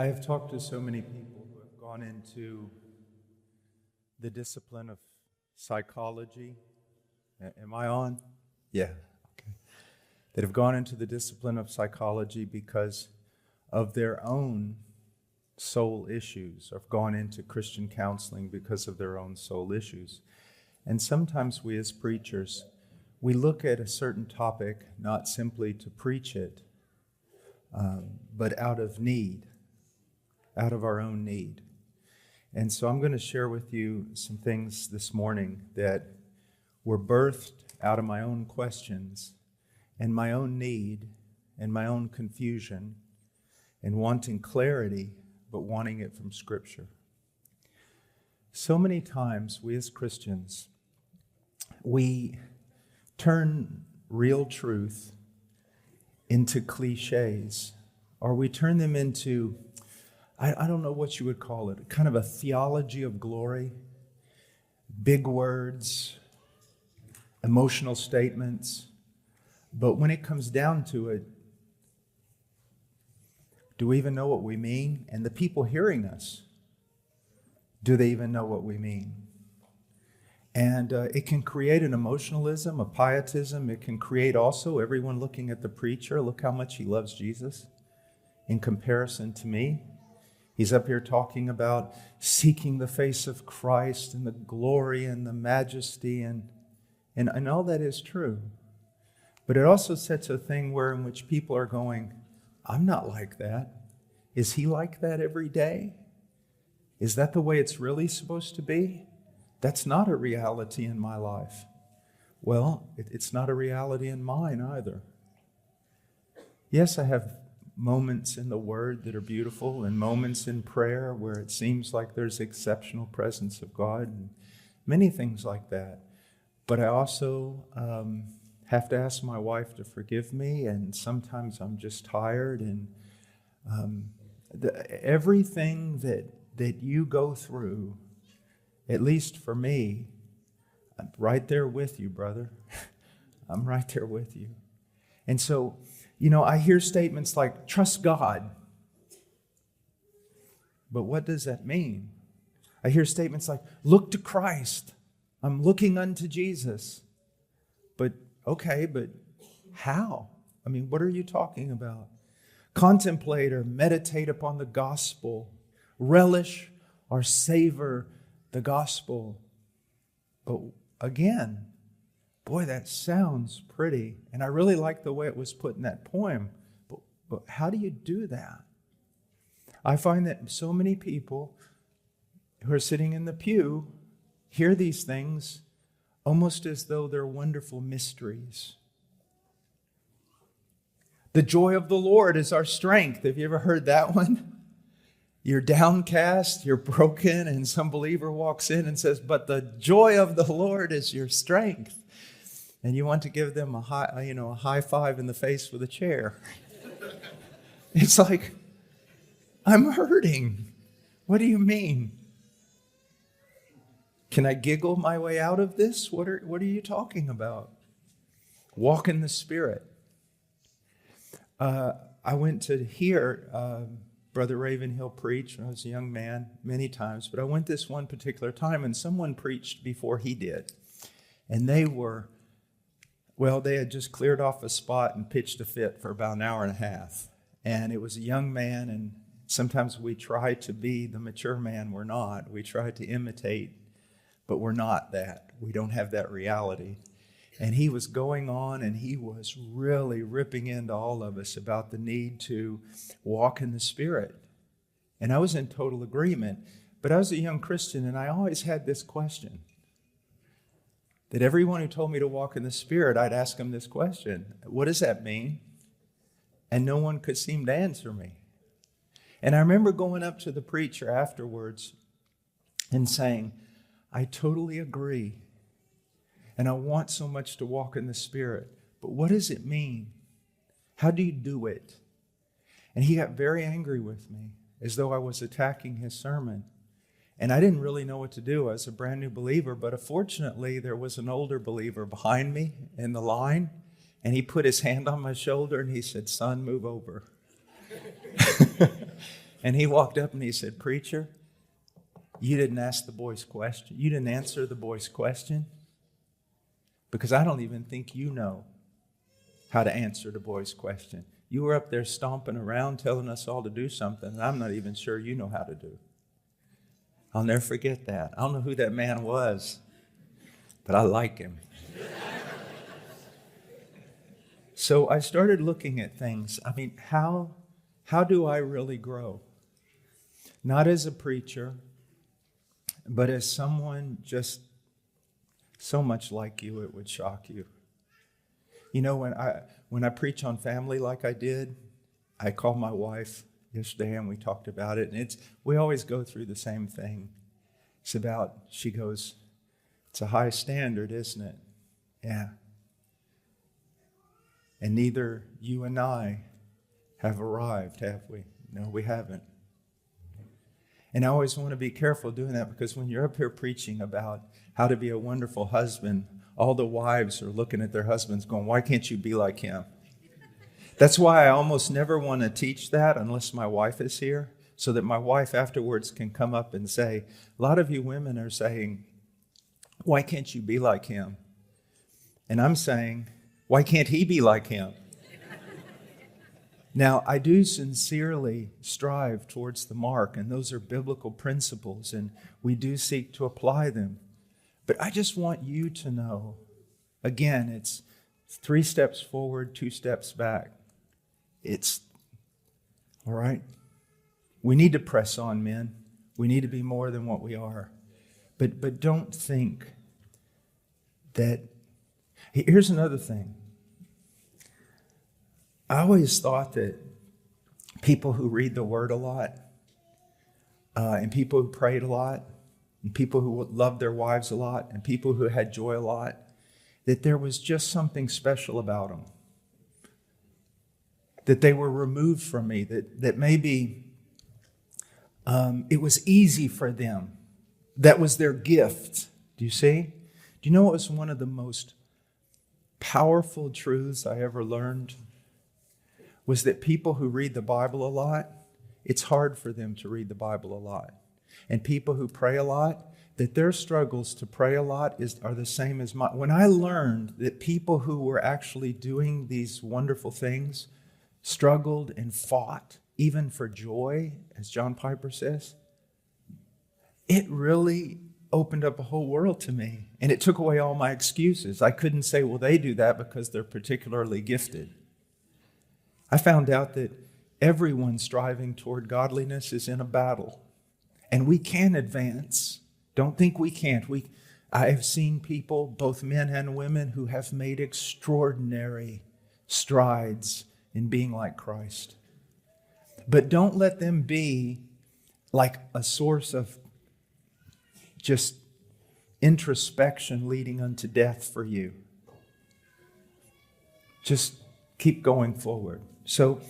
I have talked to so many people who have gone into the discipline of psychology. Am I on? Yeah. Okay. That have gone into the discipline of psychology because of their own soul issues, or have gone into Christian counseling because of their own soul issues. And sometimes we as preachers, we look at a certain topic not simply to preach it, but out of need, out of our own need. And so I'm going to share with you some things this morning that were birthed out of my own questions and my own need and my own confusion and wanting clarity, but wanting it from Scripture. So many times we as Christians, we turn real truth into cliches, or we turn them into, I don't know what you would call it, kind of a theology of glory, big words, emotional statements. But when it comes down to it, do we even know what we mean? And the people hearing us, do they even know what we mean? And it can create an emotionalism, a pietism. It can create also everyone looking at the preacher. Look how much he loves Jesus in comparison to me. He's up here talking about seeking the face of Christ and the glory and the majesty, and all that is true. But it also sets a thing in which people are going, I'm not like that. Is he like that every day? Is that the way it's really supposed to be? That's not a reality in my life. Well, it's not a reality in mine either. Yes, I have moments in the Word that are beautiful and moments in prayer where it seems like there's exceptional presence of God and many things like that. But I also have to ask my wife to forgive me, and sometimes I'm just tired. And everything that you go through, at least for me, I'm right there with you, brother. I'm right there with you. And so, I hear statements like, trust God. But what does that mean? I hear statements like, look to Christ. I'm looking unto Jesus. But, okay, but how? I mean, what are you talking about? Contemplate or meditate upon the gospel. Relish or savor the gospel. But again, boy, that sounds pretty. And I really like the way it was put in that poem. But how do you do that? I find that so many people who are sitting in the pew hear these things almost as though they're wonderful mysteries. The joy of the Lord is our strength. Have you ever heard that one? You're downcast, you're broken, and some believer walks in and says, but the joy of the Lord is your strength. And you want to give them a high five in the face with a chair. It's like, I'm hurting. What do you mean? Can I giggle my way out of this? What are you talking about? Walk in the Spirit. I went to hear Brother Ravenhill preach when I was a young man many times, but I went this one particular time and someone preached before he did. And they had just cleared off a spot and pitched a fit for about an hour and a half. And it was a young man, and sometimes we try to be the mature man we're not. We try to imitate, but we're not that. We don't have that reality. And he was going on, and he was really ripping into all of us about the need to walk in the Spirit. And I was in total agreement. But I was a young Christian, and I always had this question. That everyone who told me to walk in the Spirit, I'd ask them this question. What does that mean? And no one could seem to answer me. And I remember going up to the preacher afterwards and saying, I totally agree. And I want so much to walk in the Spirit. But what does it mean? How do you do it? And he got very angry with me, as though I was attacking his sermon. And I didn't really know what to do. I was a brand new believer, but fortunately there was an older believer behind me in the line, and he put his hand on my shoulder and he said, son, move over. And he walked up and he said, "Preacher, you didn't ask the boy's question. You didn't answer the boy's question because I don't even think you know how to answer the boy's question. You were up there stomping around telling us all to do something that I'm not even sure you know how to do." I'll never forget that. I don't know who that man was, but I like him. So I started looking at things. I mean, how do I really grow? Not as a preacher, but as someone just so much like you, it would shock you. You know, when I preach on family like I did, I called my wife yesterday and we talked about it. And we always go through the same thing. She goes, "It's a high standard, isn't it?" Yeah. And neither you and I have arrived, have we? No, we haven't. And I always want to be careful doing that because when you're up here preaching about how to be a wonderful husband, all the wives are looking at their husbands going, "Why can't you be like him?" That's why I almost never want to teach that unless my wife is here, so that my wife afterwards can come up and say, "A lot of you women are saying, 'Why can't you be like him?' And I'm saying, 'Why can't he be like him?'" Now, I do sincerely strive towards the mark, and those are biblical principles, and we do seek to apply them. But I just want you to know, again, it's 3 steps forward, 2 steps back. It's, all right? We need to press on, men. We need to be more than what we are. But don't think that... Here's another thing. I always thought that people who read the Word a lot, and people who prayed a lot, and people who loved their wives a lot, and people who had joy a lot, that there was just something special about them. That they were removed from me, that maybe it was easy for them. That was their gift. Do you see? Do you know what was one of the most powerful truths I ever learned? Was that people who read the Bible a lot, it's hard for them to read the Bible a lot. And people who pray a lot, that their struggles to pray a lot are the same as mine. When I learned that people who were actually doing these wonderful things struggled and fought, even for joy, as John Piper says, it really opened up a whole world to me. And it took away all my excuses. I couldn't say, well, they do that because they're particularly gifted. I found out that everyone striving toward godliness is in a battle. And we can advance. Don't think we can't. I have seen people, both men and women, who have made extraordinary strides in being like Christ. But don't let them be like a source of just introspection leading unto death for you. Just keep going forward. So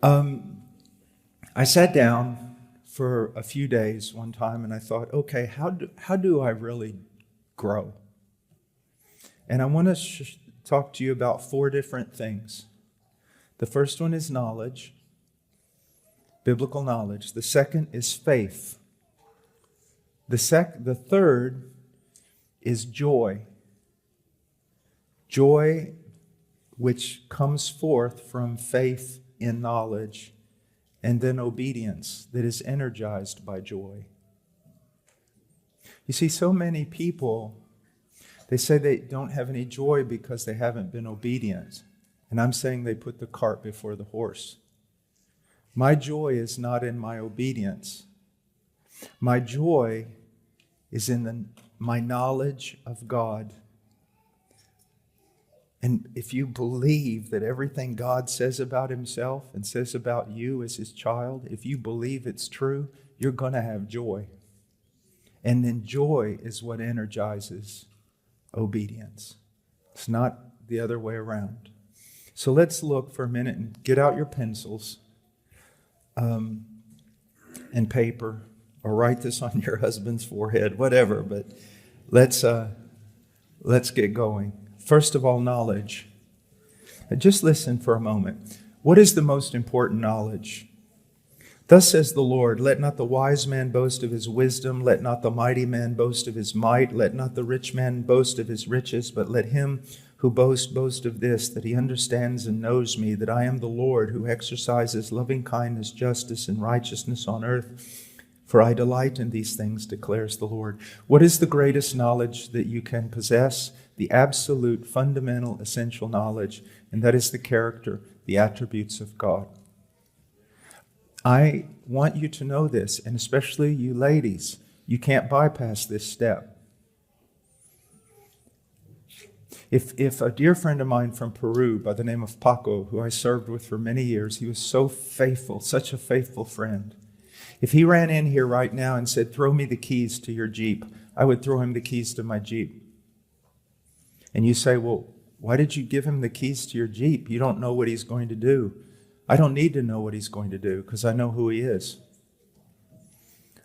I sat down for a few days one time and I thought, okay, how do I really grow? And I want to talk to you about 4 different things. The first one is knowledge, biblical knowledge. The second is faith. The third is joy. Joy which comes forth from faith in knowledge, and then obedience that is energized by joy. You see, so many people, they say they don't have any joy because they haven't been obedient. And I'm saying they put the cart before the horse. My joy is not in my obedience. My joy is in my knowledge of God. And if you believe that everything God says about himself and says about you as his child, if you believe it's true, you're going to have joy. And then joy is what energizes obedience. It's not the other way around. So let's look for a minute and get out your pencils and paper, or write this on your husband's forehead, whatever. But let's get going. First of all, knowledge. Just listen for a moment. What is the most important knowledge? Thus says the Lord, let not the wise man boast of his wisdom, let not the mighty man boast of his might, let not the rich man boast of his riches, but let him who boasts boast of this, that he understands and knows me, that I am the Lord who exercises loving kindness, justice, and righteousness on earth. For I delight in these things, declares the Lord. What is the greatest knowledge that you can possess? The absolute, fundamental, essential knowledge, and that is the character, the attributes of God. I want you to know this, and especially you ladies, you can't bypass this step. If a dear friend of mine from Peru by the name of Paco, who I served with for many years, he was so faithful, such a faithful friend. If he ran in here right now and said, throw me the keys to your Jeep, I would throw him the keys to my Jeep. And you say, well, why did you give him the keys to your Jeep? You don't know what he's going to do. I don't need to know what he's going to do because I know who he is.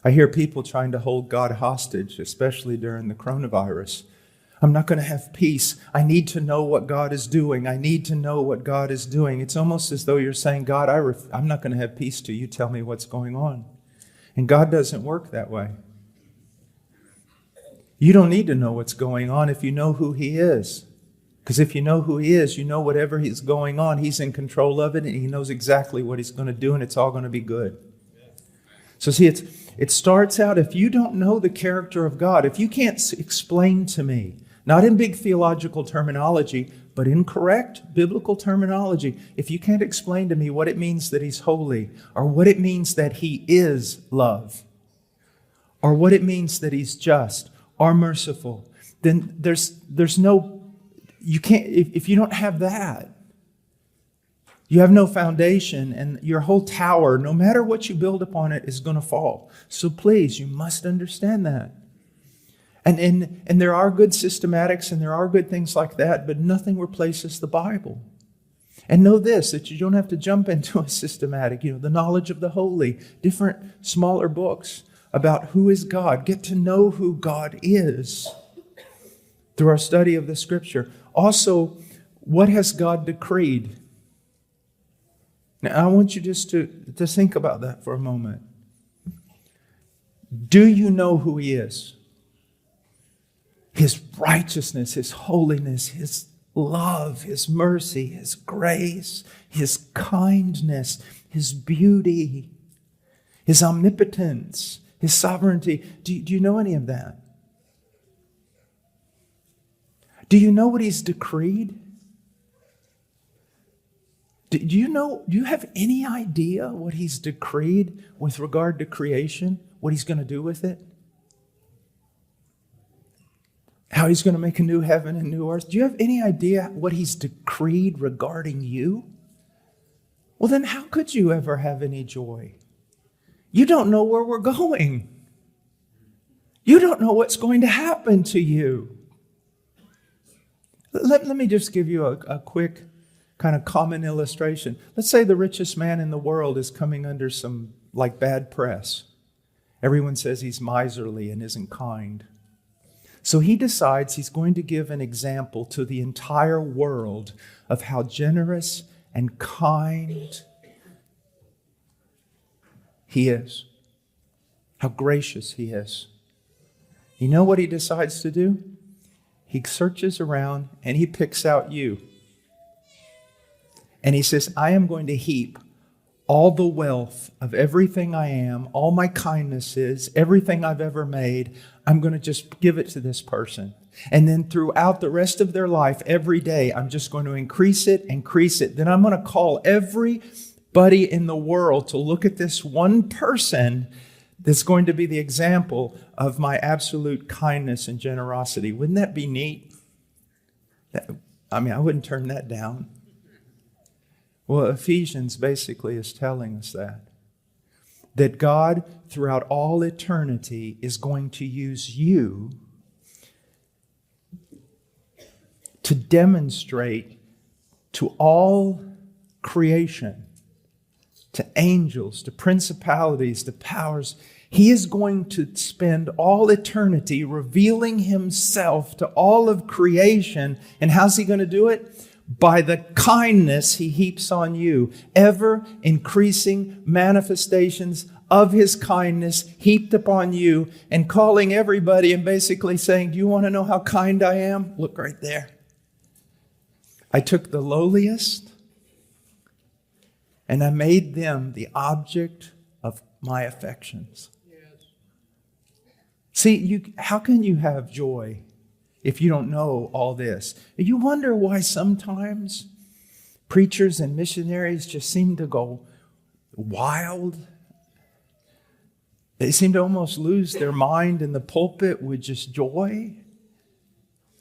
I hear people trying to hold God hostage, especially during the coronavirus. I'm not going to have peace. I need to know what God is doing. I need to know what God is doing. It's almost as though you're saying, God, I'm not going to have peace till you tell me what's going on. And God doesn't work that way. You don't need to know what's going on if you know who He is. Because if you know who He is, you know whatever is going on, He's in control of it, and He knows exactly what He's going to do, and it's all going to be good. So see, it starts out, if you don't know the character of God, if you can't explain to me, not in big theological terminology, but in correct biblical terminology, if you can't explain to me what it means that He's holy, or what it means that He is love, or what it means that He's just or merciful, then there's no, you can't, if you don't have that, you have no foundation, and your whole tower, no matter what you build upon it, is going to fall. So please, you must understand that. And there are good systematics and there are good things like that, but nothing replaces the Bible. And know this, that you don't have to jump into a systematic, the knowledge of the holy, different smaller books about who is God. Get to know who God is through our study of the Scripture. Also, what has God decreed? Now, I want you just to think about that for a moment. Do you know who He is? His righteousness, His holiness, His love, His mercy, His grace, His kindness, His beauty, His omnipotence, His sovereignty. Do you know any of that? Do you know what He's decreed? Do you have any idea what He's decreed with regard to creation? What He's going to do with it? How He's going to make a new heaven and new earth? Do you have any idea what He's decreed regarding you? Well, then how could you ever have any joy? You don't know where we're going. You don't know what's going to happen to you. Let me just give you a quick kind of common illustration. Let's say the richest man in the world is coming under some bad press. Everyone says he's miserly and isn't kind. So he decides he's going to give an example to the entire world of how generous and kind he is, how gracious he is. You know what he decides to do? He searches around and he picks out you. And he says, I am going to heap all the wealth of everything I am, all my kindnesses, everything I've ever made, I'm going to just give it to this person. And then throughout the rest of their life, every day, I'm just going to increase it. Then I'm going to call everybody in the world to look at this one person that's going to be the example of my absolute kindness and generosity. Wouldn't that be neat? I wouldn't turn that down. Well, Ephesians basically is telling us that God, throughout all eternity, is going to use you to demonstrate to all creation, to angels, to principalities, to powers, He is going to spend all eternity revealing Himself to all of creation. And how's He going to do it? by the kindness he heaps on you. Ever increasing manifestations of his kindness heaped upon you, and calling everybody and basically saying, do you want to know how kind I am? Look right there. I took the lowliest and I made them the object of my affections. Yes. See, how can you have joy if you don't know all this? You wonder why sometimes preachers and missionaries just seem to go wild. They seem to almost lose their mind in the pulpit with just joy.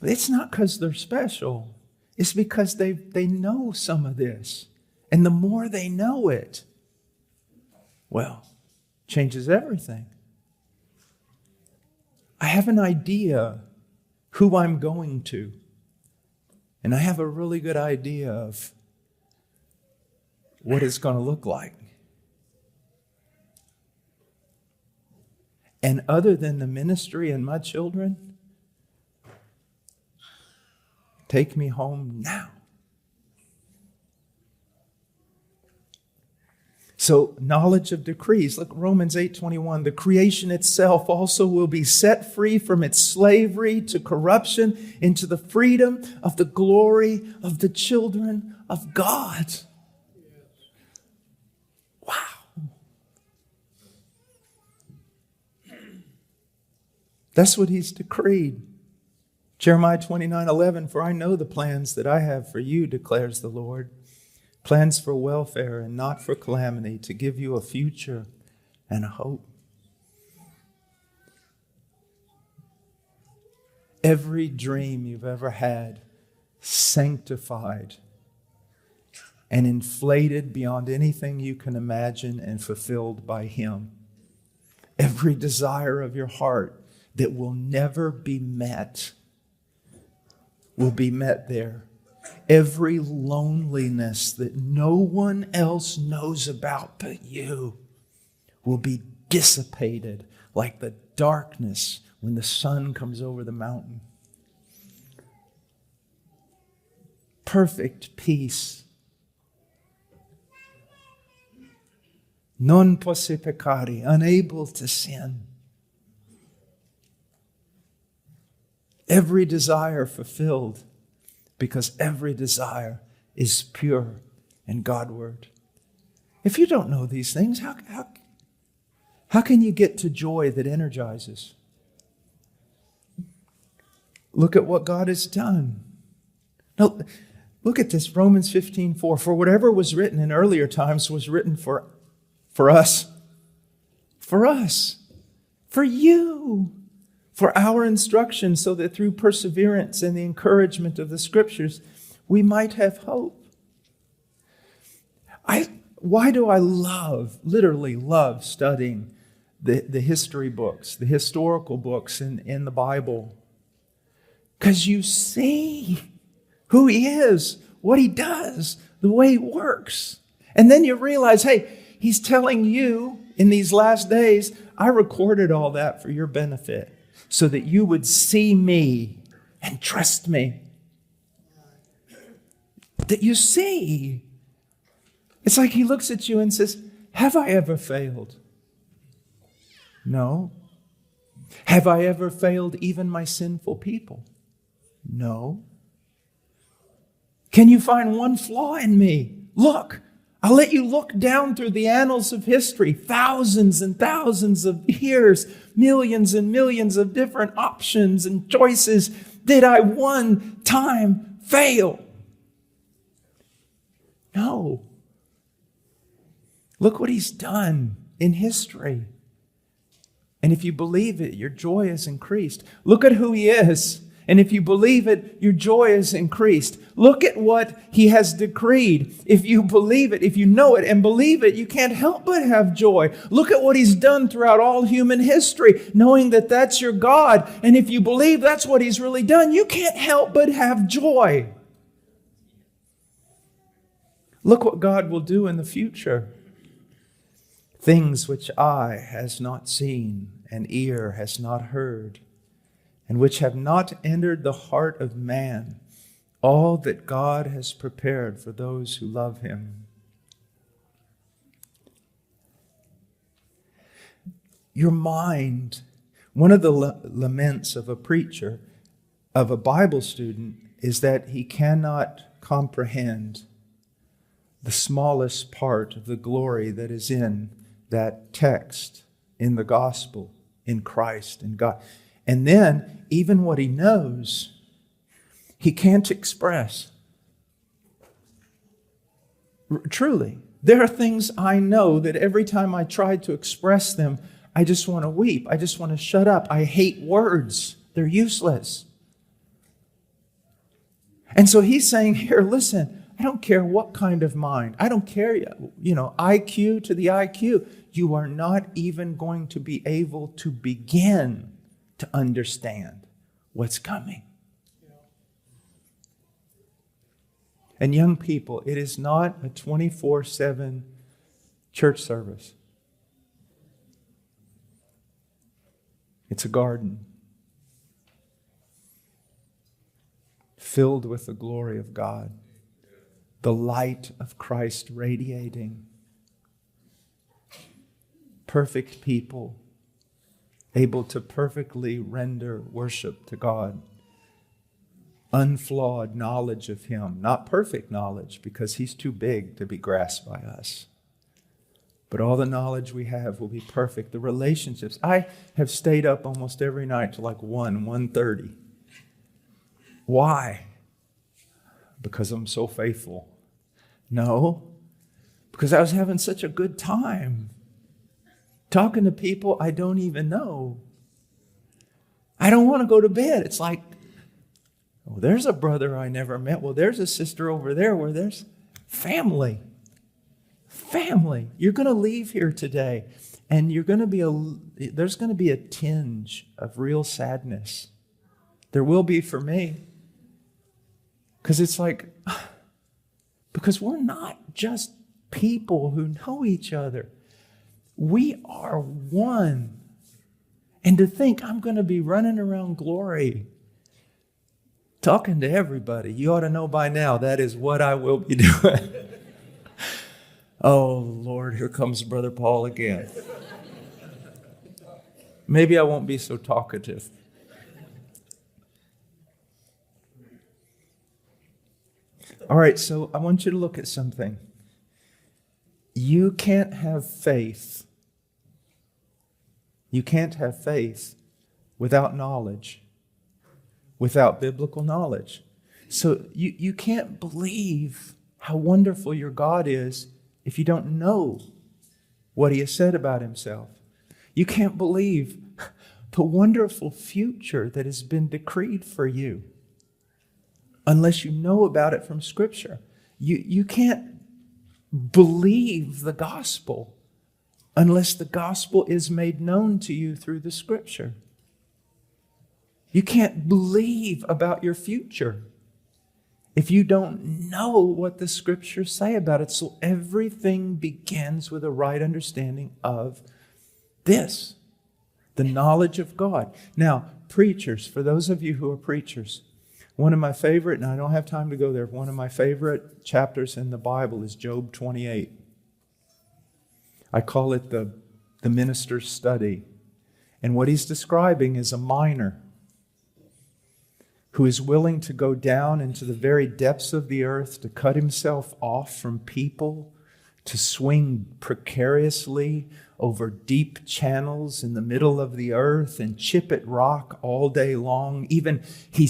It's not because they're special. It's because they know some of this. And the more they know it, well, changes everything. I have an idea who I'm going to. And I have a really good idea of what it's going to look like. And other than the ministry and my children, take me home now. So, knowledge of decrees. Look, Romans 8:21. The creation itself also will be set free from its slavery to corruption into the freedom of the glory of the children of God. Wow. That's what he's decreed. Jeremiah 29:11, for I know the plans that I have for you, declares the Lord. Plans for welfare and not for calamity, to give you a future and a hope. Every dream you've ever had, sanctified and inflated beyond anything you can imagine and fulfilled by him. Every desire of your heart that will never be met will be met there. Every loneliness that no one else knows about but you will be dissipated like the darkness when the sun comes over the mountain. Perfect peace. Non posse peccare, unable to sin. Every desire fulfilled, because every desire is pure and Godward. If you don't know these things, how can you get to joy that energizes? Look at what God has done. Now, look at this, Romans 15:4. For whatever was written in earlier times was written for us. For us. For you. For our instruction, so that through perseverance and the encouragement of the Scriptures, we might have hope. Why do I literally love studying the history books, the historical books in the Bible? Because you see who he is, what he does, the way he works. And then you realize, hey, he's telling you in these last days, I recorded all that for your benefit, so that you would see me and trust me. That you see. It's like he looks at you and says, have I ever failed? No. Have I ever failed even my sinful people? No. Can you find one flaw in me? Look. I'll let you look down through the annals of history, thousands and thousands of years, millions and millions of different options and choices. Did I one time fail? No. Look what he's done in history. And if you believe it, your joy is increased. Look at who he is. And if you believe it, your joy is increased. Look at what he has decreed. If you believe it, if you know it and believe it, you can't help but have joy. Look at what he's done throughout all human history, knowing that that's your God. And if you believe that's what he's really done, you can't help but have joy. Look what God will do in the future. Things which eye has not seen and ear has not heard, and which have not entered the heart of man, all that God has prepared for those who love Him. Your mind, one of the laments of a preacher, of a Bible student, is that he cannot comprehend the smallest part of the glory that is in that text, in the gospel, in Christ, in God. And then, even what he knows, he can't express. Truly, there are things I know that every time I try to express them, I just want to weep. I just want to shut up. I hate words. They're useless. And so he's saying here, listen, I don't care what kind of mind. I don't care, IQ to the IQ. You are not even going to be able to begin to understand what's coming. And young people, it is not a 24/7 church service. It's a garden filled with the glory of God, the light of Christ radiating. Perfect people able to perfectly render worship to God. Unflawed knowledge of Him. Not perfect knowledge, because He's too big to be grasped by us. But all the knowledge we have will be perfect. The relationships. I have stayed up almost every night till like 1:30. Why? Because I'm so faithful. No, because I was having such a good time talking to people I don't even know. I don't want to go to bed. It's like, oh, there's a brother I never met. Well, there's a sister over there where there's family. Family. You're going to leave here today, and there's going to be a tinge of real sadness. There will be for me. Because it's like, because we're not just people who know each other. We are one. And to think I'm going to be running around glory, talking to everybody, you ought to know by now that is what I will be doing. Oh, Lord, here comes Brother Paul again. Maybe I won't be so talkative. All right, so I want you to look at something. You can't have faith. You can't have faith without knowledge, without biblical knowledge. So you can't believe how wonderful your God is if you don't know what He has said about Himself. You can't believe the wonderful future that has been decreed for you unless you know about it from Scripture. You can't believe the gospel unless the gospel is made known to you through the Scripture. You can't believe about your future if you don't know what the Scriptures say about it. So everything begins with a right understanding of this, the knowledge of God. Now, preachers, for those of you who are preachers, one of my favorite, and I don't have time to go there, one of my favorite chapters in the Bible is Job 28. I call it the minister's study. And what he's describing is a miner who is willing to go down into the very depths of the earth, to cut himself off from people, to swing precariously over deep channels in the middle of the earth and chip at rock all day long. Even he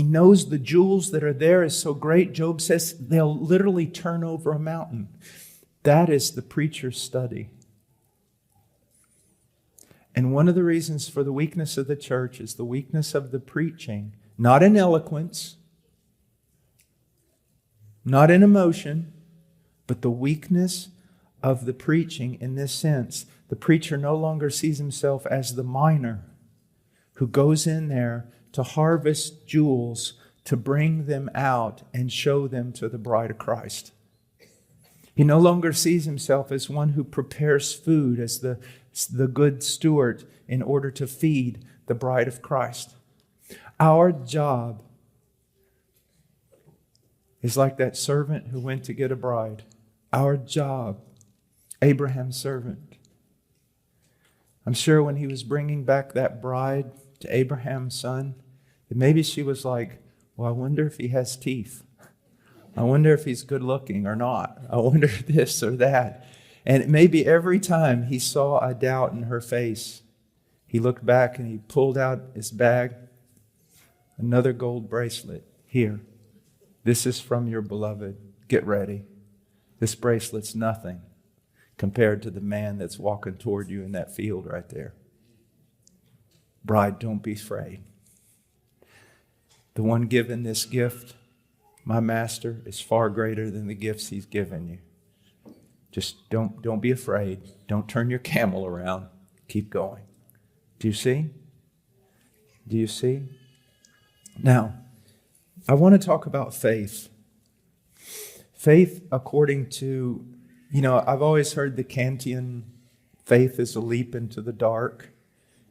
knows the jewels that are there is so great. Job says they'll literally turn over a mountain. That is the preacher's study. And one of the reasons for the weakness of the church is the weakness of the preaching, not in eloquence, not in emotion, but the weakness of the preaching in this sense. The preacher no longer sees himself as the miner who goes in there to harvest jewels, to bring them out and show them to the bride of Christ. He no longer sees himself as one who prepares food, as the good steward in order to feed the bride of Christ. Our job is like that servant who went to get a bride. Our job, Abraham's servant. I'm sure when he was bringing back that bride to Abraham's son, that maybe she was like, well, I wonder if he has teeth. I wonder if he's good looking or not. I wonder if this or that. And maybe every time he saw a doubt in her face, he looked back and he pulled out his bag, another gold bracelet. Here, this is from your beloved. Get ready. This bracelet's nothing compared to the man that's walking toward you in that field right there. Bride, don't be afraid. The one given this gift, my master, is far greater than the gifts he's given you. Just don't be afraid. Don't turn your camel around. Keep going. Do you see? Do you see? Now, I want to talk about faith. Faith according to, I've always heard the Kantian faith is a leap into the dark,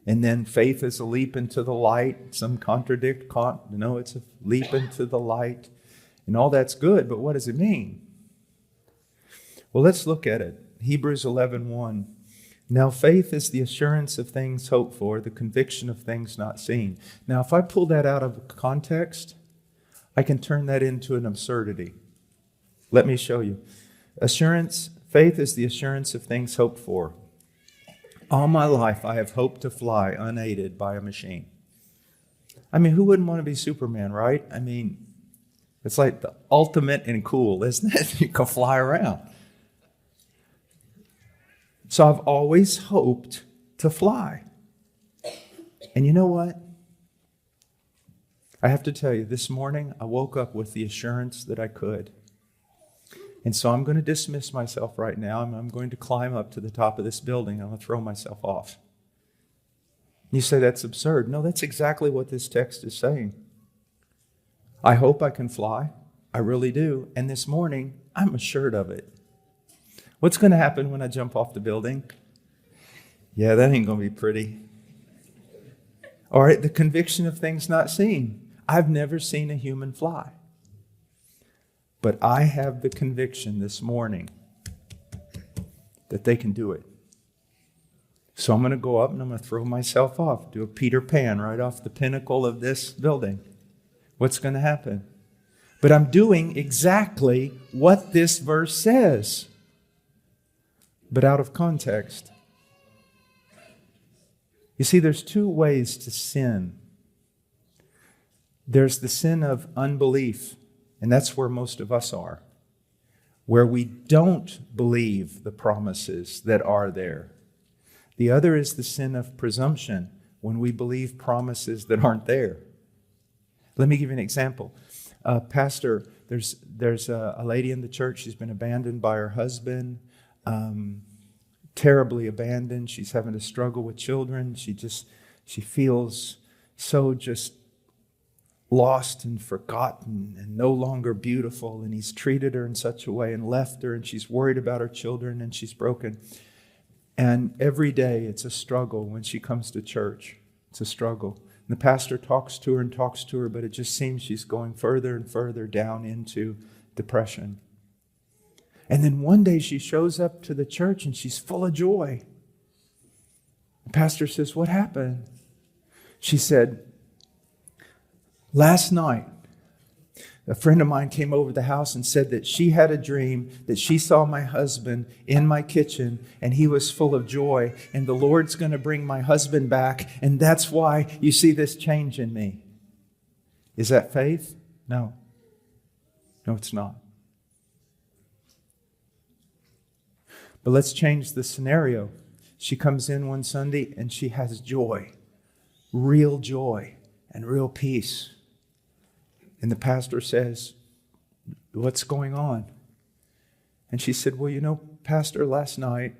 and then faith is a leap into the light. Some contradict Kant. No, it's a leap into the light. And all that's good, but what does it mean? Well, let's look at it. Hebrews 11:1. Now faith is the assurance of things hoped for, the conviction of things not seen. Now, if I pull that out of context, I can turn that into an absurdity. Let me show you. Faith is the assurance of things hoped for. All my life, I have hoped to fly unaided by a machine. Who wouldn't want to be Superman, right? It's like the ultimate and cool, isn't it? You can fly around. So I've always hoped to fly. And you know what? I have to tell you, this morning I woke up with the assurance that I could. And so I'm going to dismiss myself right now, and I'm going to climb up to the top of this building, and I'm going to throw myself off. You say that's absurd. No, that's exactly what this text is saying. I hope I can fly. I really do. And this morning, I'm assured of it. What's going to happen when I jump off the building? Yeah, that ain't going to be pretty. All right, the conviction of things not seen. I've never seen a human fly. But I have the conviction this morning that they can do it. So I'm going to go up and I'm going to throw myself off, do a Peter Pan right off the pinnacle of this building. What's going to happen? But I'm doing exactly what this verse says, but out of context. You see, there's two ways to sin. There's the sin of unbelief, and that's where most of us are, where we don't believe the promises that are there. The other is the sin of presumption, when we believe promises that aren't there. Let me give you an example. Pastor, there's a lady in the church. She's been abandoned by her husband, terribly abandoned. She's having to struggle with children. She feels so just lost and forgotten and no longer beautiful. And he's treated her in such a way and left her, and she's worried about her children, and she's broken. And every day it's a struggle when she comes to church. It's a struggle. And the pastor talks to her, but it just seems she's going further and further down into depression. And then one day she shows up to the church and she's full of joy. The pastor says, "What happened?" She said, "Last night, a friend of mine came over the house and said that she had a dream that she saw my husband in my kitchen and he was full of joy, and the Lord's going to bring my husband back, and that's why you see this change in me." Is that faith? No. No, it's not. But let's change the scenario. She comes in one Sunday and she has joy, real joy and real peace. And the pastor says, "What's going on?" And she said, "Well, Pastor, last night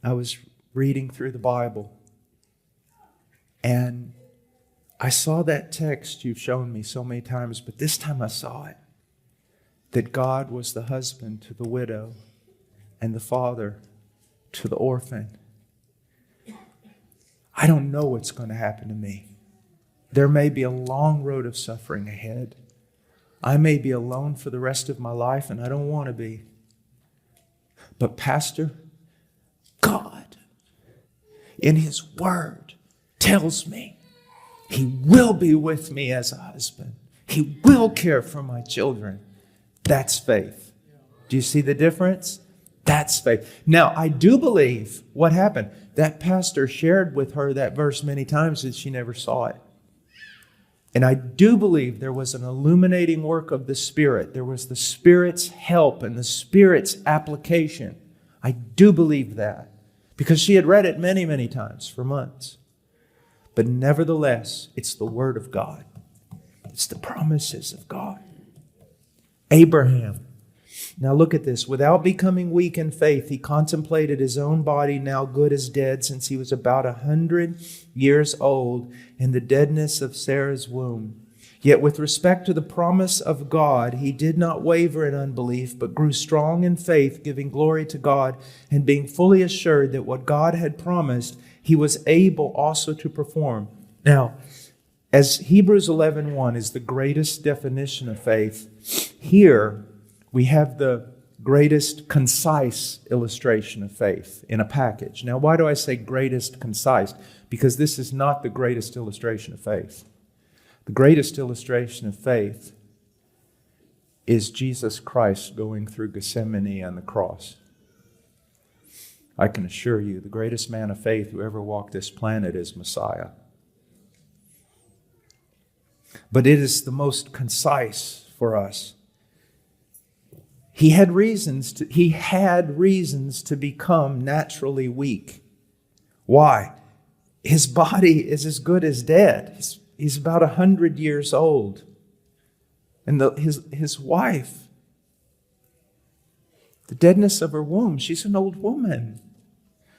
I was reading through the Bible and I saw that text you've shown me so many times, but this time I saw it, that God was the husband to the widow and the father to the orphan. I don't know what's going to happen to me. There may be a long road of suffering ahead, I may be alone for the rest of my life, and I don't want to be. But Pastor, God, in His Word, tells me He will be with me as a husband. He will care for my children. That's faith. Do you see the difference? That's faith. Now, I do believe what happened. That pastor shared with her that verse many times and she never saw it. And I do believe there was an illuminating work of the Spirit. There was the Spirit's help and the Spirit's application. I do believe that. Because she had read it many, many times for months. But nevertheless, it's the Word of God. It's the promises of God. Abraham. Now look at this. Without becoming weak in faith, he contemplated his own body, now good as dead, since he was about 100 years old, in the deadness of Sarah's womb. Yet with respect to the promise of God, he did not waver in unbelief, but grew strong in faith, giving glory to God, and being fully assured that what God had promised, he was able also to perform. Now, as Hebrews 11:1 is the greatest definition of faith, here we have the greatest concise illustration of faith in a package. Now, why do I say greatest concise? Because this is not the greatest illustration of faith. The greatest illustration of faith is Jesus Christ going through Gethsemane and the cross. I can assure you, the greatest man of faith who ever walked this planet is Messiah. But it is the most concise for us. He had reasons to become naturally weak. Why? His body is as good as dead. He's about 100 years old. And his wife, the deadness of her womb, she's an old woman.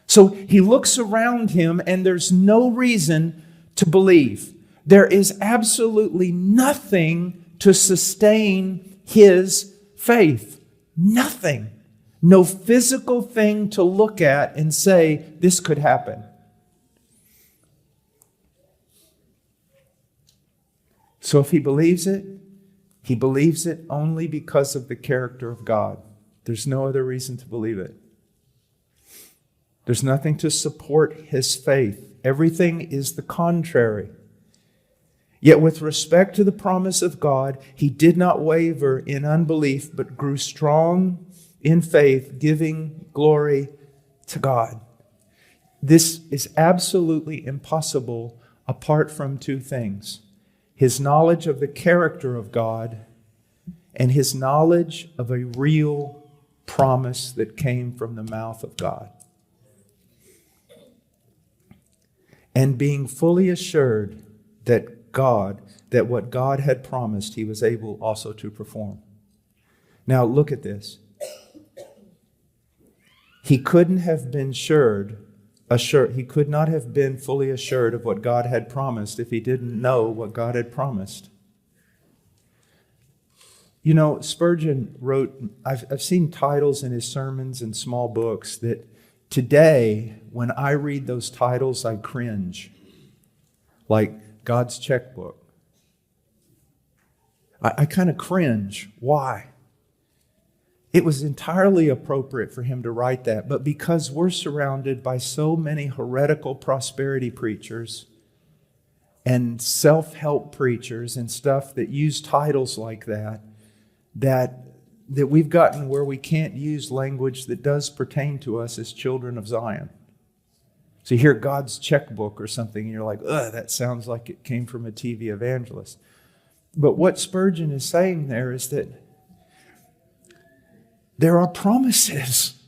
So he looks around him and there's no reason to believe. There is absolutely nothing to sustain his faith. Nothing. No physical thing to look at and say, this could happen. So if he believes it only because of the character of God. There's no other reason to believe it. There's nothing to support his faith. Everything is the contrary. Yet with respect to the promise of God, he did not waver in unbelief, but grew strong in faith, giving glory to God. This is absolutely impossible apart from two things: his knowledge of the character of God and his knowledge of a real promise that came from the mouth of God. And being fully assured that what God had promised, he was able also to perform. Now look at this. He couldn't have been he could not have been fully assured of what God had promised if he didn't know what God had promised. You know, Spurgeon wrote, I've seen titles in his sermons and small books that today, when I read those titles, I cringe. Like God's checkbook. I kind of cringe. Why? It was entirely appropriate for him to write that, but because we're surrounded by so many heretical prosperity preachers and self-help preachers and stuff that use titles like that we've gotten where we can't use language that does pertain to us as children of Zion. So you hear God's checkbook or something, and you're like, ugh, that sounds like it came from a TV evangelist. But what Spurgeon is saying there is that there are promises.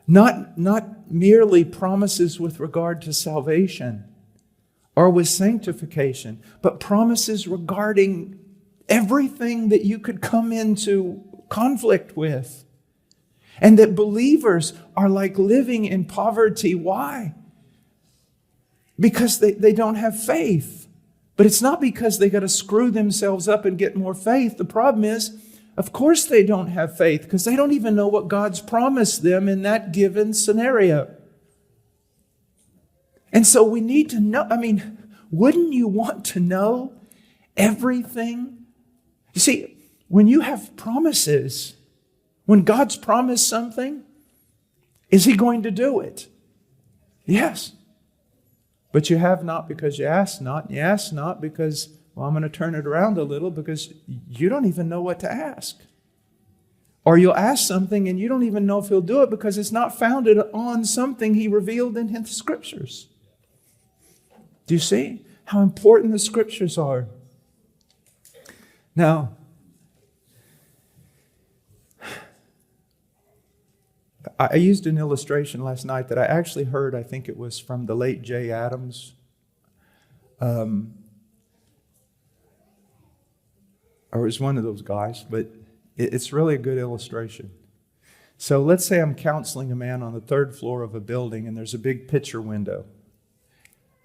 Not merely promises with regard to salvation or with sanctification, but promises regarding everything that you could come into conflict with. And that believers are like living in poverty. Why? Because they don't have faith. But it's not because they got to screw themselves up and get more faith. The problem is, of course they don't have faith because they don't even know what God's promised them in that given scenario. And so we need to know, wouldn't you want to know everything You see, when you have promises, when God's promised something, is He going to do it? Yes. But you have not because you ask not. And you ask not because, well, I'm going to turn it around a little, because you don't even know what to ask. Or you'll ask something and you don't even know if He'll do it because it's not founded on something He revealed in His Scriptures. Do you see how important the Scriptures are? Now, I used an illustration last night that I actually heard, I think it was from the late Jay Adams. Or it was one of those guys, but it's really a good illustration. So let's say I'm counseling a man on the 3rd floor of a building and there's a big picture window.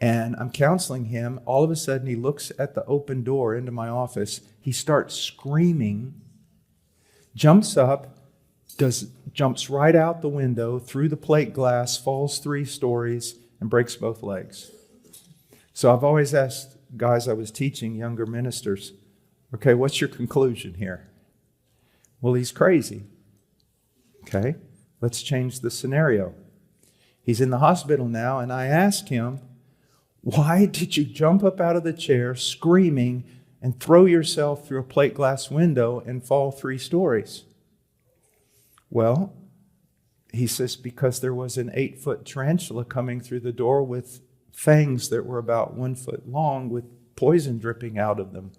And I'm counseling him. All of a sudden he looks at the open door into my office. He starts screaming, jumps up, jumps right out the window, through the plate glass, falls 3 stories, and breaks both legs. So I've always asked guys I was teaching, younger ministers, okay, what's your conclusion here? Well, he's crazy. Okay, let's change the scenario. He's in the hospital now, and I asked him, why did you jump up out of the chair screaming and throw yourself through a plate glass window and fall 3 stories? Well, he says, because there was an 8-foot tarantula coming through the door with fangs that were about 1 foot long with poison dripping out of them.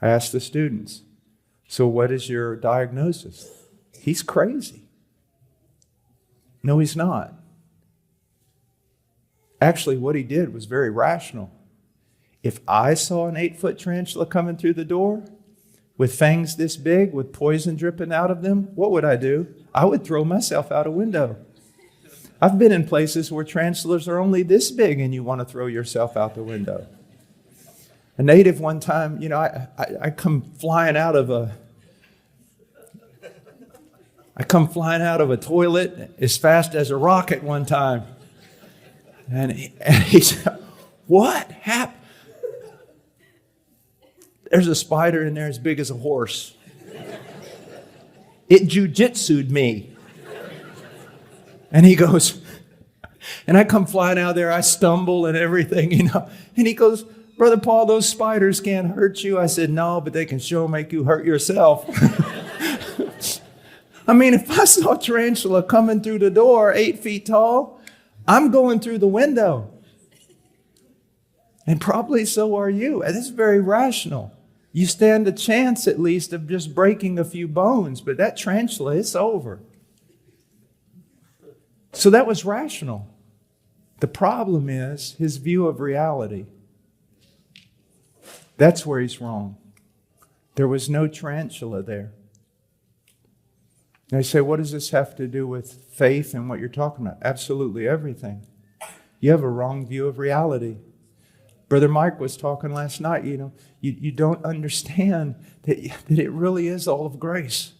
I asked the students, so what is your diagnosis? He's crazy. No, he's not. Actually, what he did was very rational. If I saw an 8-foot tarantula coming through the door with fangs this big, with poison dripping out of them, what would I do? I would throw myself out a window. I've been in places where tarantulas are only this big and you want to throw yourself out the window. A native one time, I come flying out of a toilet as fast as a rocket one time. And he said, what happened? There's a spider in there as big as a horse. It jujitsu'd me. And he goes, and I come flying out there, I stumble and everything, And he goes, Brother Paul, those spiders can't hurt you. I said, no, but they can sure make you hurt yourself. I mean, if I saw a tarantula coming through the door 8 feet tall, I'm going through the window. And probably so are you. And it's very rational. You stand a chance at least of just breaking a few bones, but that tarantula, it's over. So that was rational. The problem is his view of reality. That's where he's wrong. There was no tarantula there. And I say, what does this have to do with faith and what you're talking about? Absolutely everything. You have a wrong view of reality. Brother Mike was talking last night, you don't understand that it really is all of grace.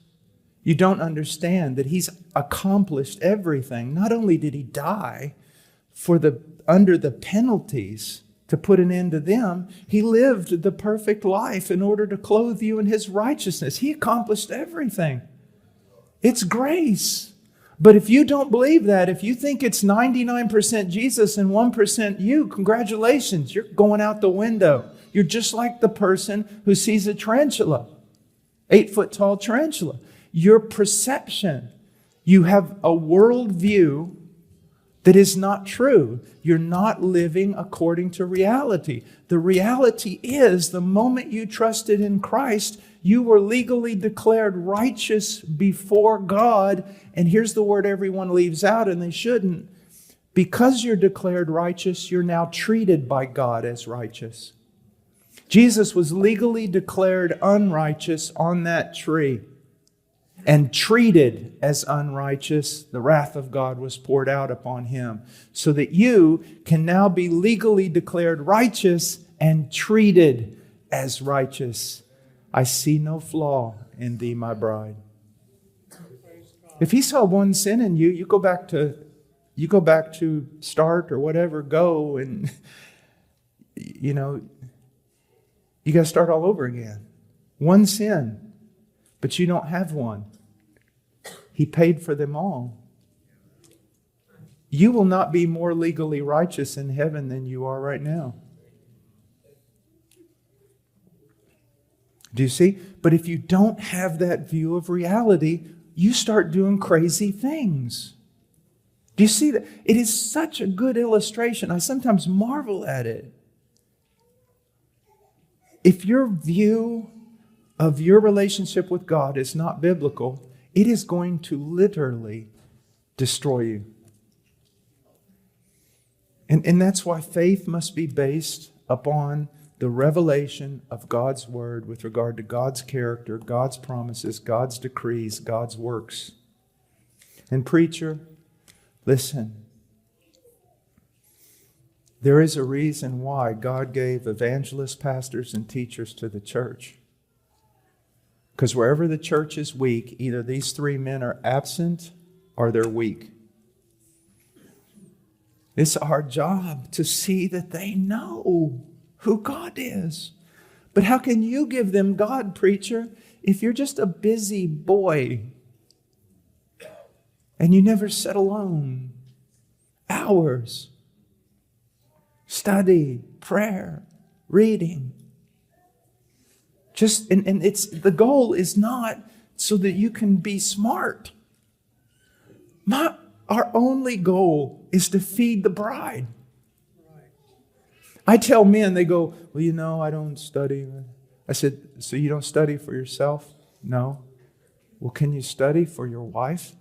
You don't understand that He's accomplished everything. Not only did He die under the penalties to put an end to them, He lived the perfect life in order to clothe you in His righteousness. He accomplished everything. It's grace. But if you don't believe that, if you think it's 99% Jesus and 1% you, congratulations, you're going out the window. You're just like the person who sees a tarantula, 8-foot tall tarantula. Your perception, you have a worldview that is not true. You're not living according to reality. The reality is the moment you trusted in Christ, you were legally declared righteous before God. And here's the word everyone leaves out, and they shouldn't. Because you're declared righteous, you're now treated by God as righteous. Jesus was legally declared unrighteous on that tree and treated as unrighteous. The wrath of God was poured out upon Him so that you can now be legally declared righteous and treated as righteous. I see no flaw in thee, my bride. If He saw one sin in you, you go back to start or whatever, go and, you You got to start all over again. One sin, but you don't have one. He paid for them all. You will not be more legally righteous in heaven than you are right now. Do you see? But if you don't have that view of reality, you start doing crazy things. Do you see that? It is such a good illustration. I sometimes marvel at it. If your view of your relationship with God is not biblical, it is going to literally destroy you. And that's why faith must be based upon the revelation of God's Word with regard to God's character, God's promises, God's decrees, God's works. And preacher, listen. There is a reason why God gave evangelists, pastors, and teachers to the church. Because wherever the church is weak, either these three men are absent or they're weak. It's our job to see that they know who God is. But how can you give them God, preacher, if you're just a busy boy and you never sit alone? Hours. Study, prayer, reading. And it's the goal is not so that you can be smart. Our only goal is to feed the bride. I tell men, they go, well, I don't study. I said, so you don't study for yourself? No. Well, can you study for your wife?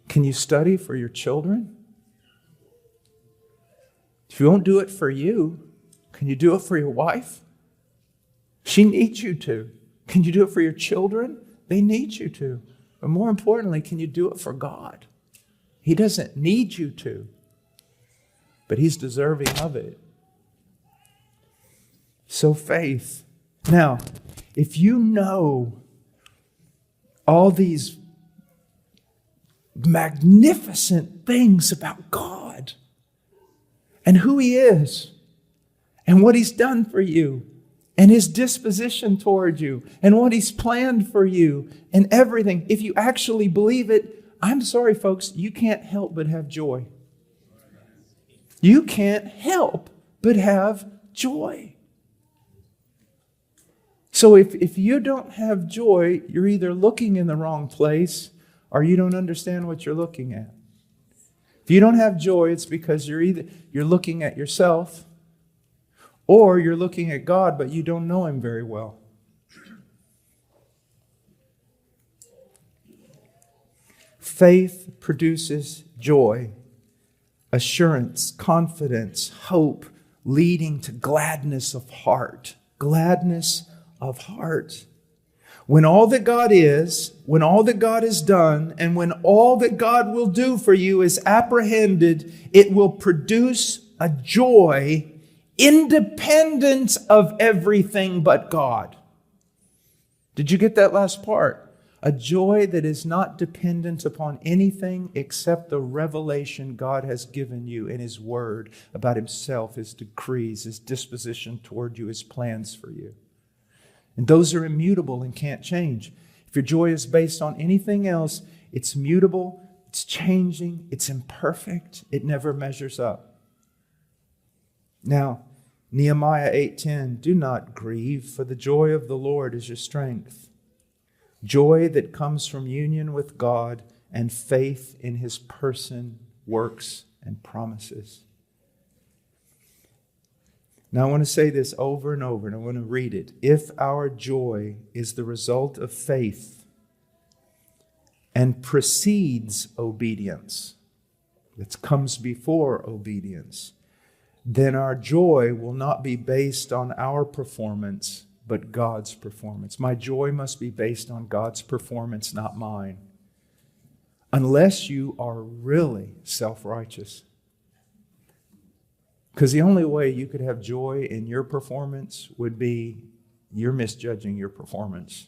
Can you study for your children? If you won't do it for you, can you do it for your wife? She needs you to. Can you do it for your children? They need you to. But more importantly, can you do it for God? He doesn't need you to, but He's deserving of it. So faith. Now, if you know all these magnificent things about God and who He is and what He's done for you and His disposition toward you and what He's planned for you and everything, if you actually believe it, I'm sorry, folks, you can't help but have joy. You can't help but have joy. So if you don't have joy, you're either looking in the wrong place or you don't understand what you're looking at. If you don't have joy, it's because you're looking at yourself or you're looking at God, but you don't know Him very well. Faith produces joy, assurance, confidence, hope, leading to gladness of heart. Gladness of heart. When all that God is, when all that God has done, and when all that God will do for you is apprehended, it will produce a joy independent of everything but God. Did you get that last part? A joy that is not dependent upon anything except the revelation God has given you in His Word about Himself, His decrees, His disposition toward you, His plans for you. And those are immutable and can't change. If your joy is based on anything else, it's mutable, it's changing, it's imperfect, it never measures up. Now, Nehemiah 8:10, do not grieve, for the joy of the Lord is your strength. Joy that comes from union with God and faith in His person, works, and promises. Now I want to say this over and over, and I want to read it. If our joy is the result of faith and precedes obedience, that comes before obedience, then our joy will not be based on our performance, but God's performance. My joy must be based on God's performance, not mine. Unless you are really self-righteous. Because the only way you could have joy in your performance would be you're misjudging your performance.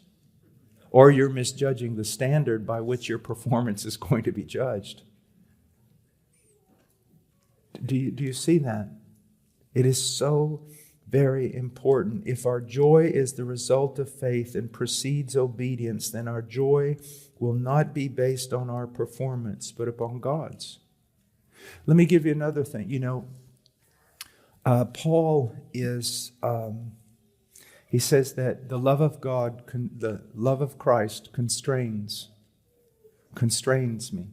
Or you're misjudging the standard by which your performance is going to be judged. Do you see that? It is so very important. If our joy is the result of faith and precedes obedience, then our joy will not be based on our performance, but upon God's. Let me give you another thing. Paul is, he says that the love of God, the love of Christ constrains me.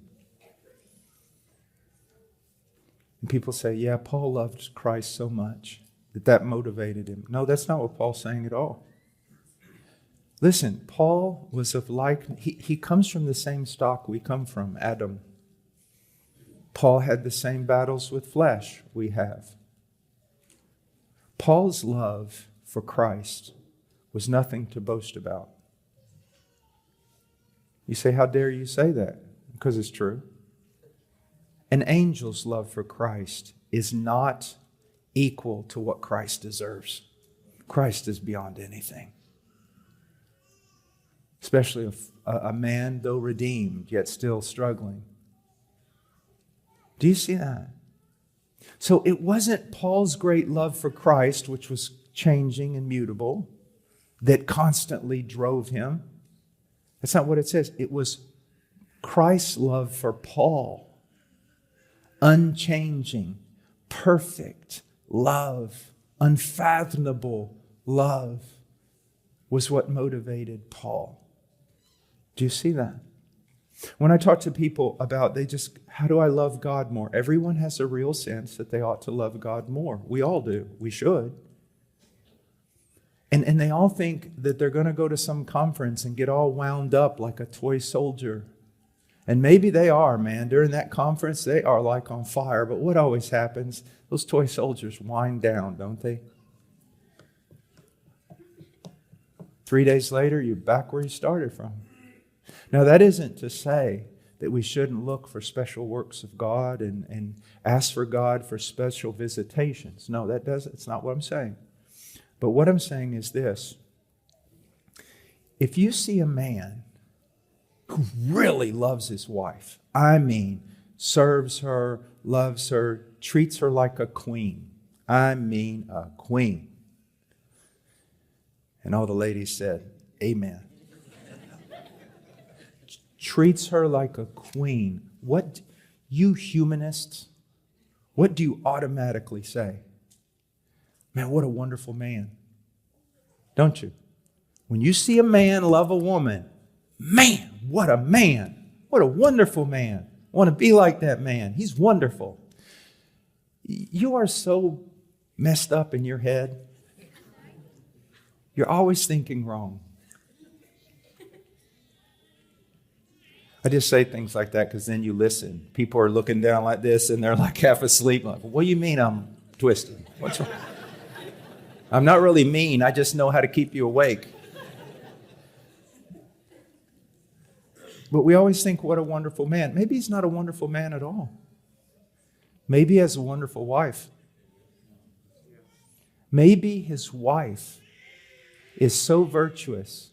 And people say, yeah, Paul loved Christ so much that motivated him. No, that's not what Paul's saying at all. Listen, Paul was of he comes from the same stock we come from, Adam. Paul had the same battles with flesh we have. Paul's love for Christ was nothing to boast about. You say, how dare you say that? Because it's true. An angel's love for Christ is not equal to what Christ deserves. Christ is beyond anything. Especially a man, though redeemed, yet still struggling. Do you see that? So it wasn't Paul's great love for Christ, which was changing and mutable, that constantly drove him. That's not what it says. It was Christ's love for Paul. Unchanging, perfect love, unfathomable love was what motivated Paul. Do you see that? When I talk to people about how do I love God more? Everyone has a real sense that they ought to love God more. We all do. We should. And they all think that they're going to go to some conference and get all wound up like a toy soldier. And maybe they are, man. During that conference, they are like on fire. But what always happens? Those toy soldiers wind down, don't they? 3 days later, you're back where you started from. Now, that isn't to say that we shouldn't look for special works of God and ask for God for special visitations. No, it's not what I'm saying. But what I'm saying is this. If you see a man who really loves his wife, serves her, loves her, treats her like a queen. A queen. And all the ladies said, amen. Treats her like a queen. What, you humanists, what do you automatically say? Man, what a wonderful man. Don't you? When you see a man love a woman, man, what a man. What a wonderful man. I want to be like that man. He's wonderful. You are so messed up in your head. You're always thinking wrong. I just say things like that because then you listen. People are looking down like this and they're like half asleep. Like, what do you mean I'm twisted? What's wrong? I'm not really mean. I just know how to keep you awake. But we always think, what a wonderful man. Maybe he's not a wonderful man at all. Maybe he has a wonderful wife. Maybe his wife is so virtuous,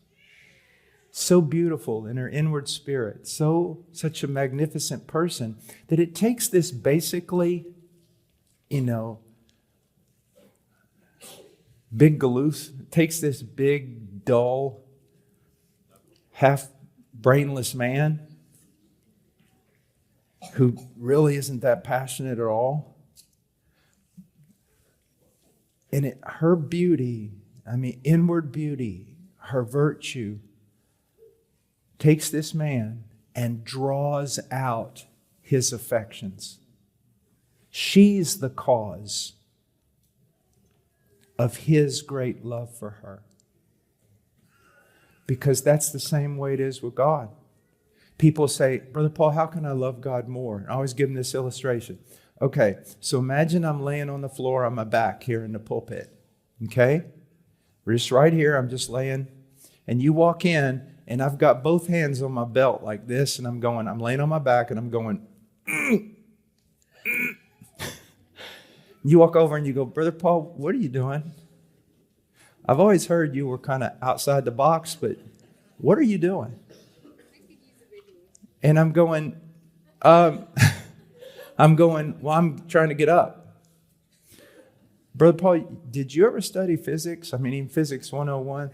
so beautiful in her inward spirit, such a magnificent person, that it takes this basically, big galoof, it takes this big, dull, half brainless man who really isn't that passionate at all. And her beauty, inward beauty, her virtue, takes this man and draws out his affections. She's the cause of his great love for her. Because that's the same way it is with God. People say, Brother Paul, how can I love God more? And I always give them this illustration. Okay, so imagine I'm laying on the floor on my back here in the pulpit. Okay? We're just right here, I'm just laying. And you walk in, and I've got both hands on my belt like this, and I'm laying on my back, and I'm going, You walk over and you go, Brother Paul, what are you doing? I've always heard you were kind of outside the box, but what are you doing? And I'm going, well, I'm trying to get up. Brother Paul, did you ever study physics? I mean, even Physics 101.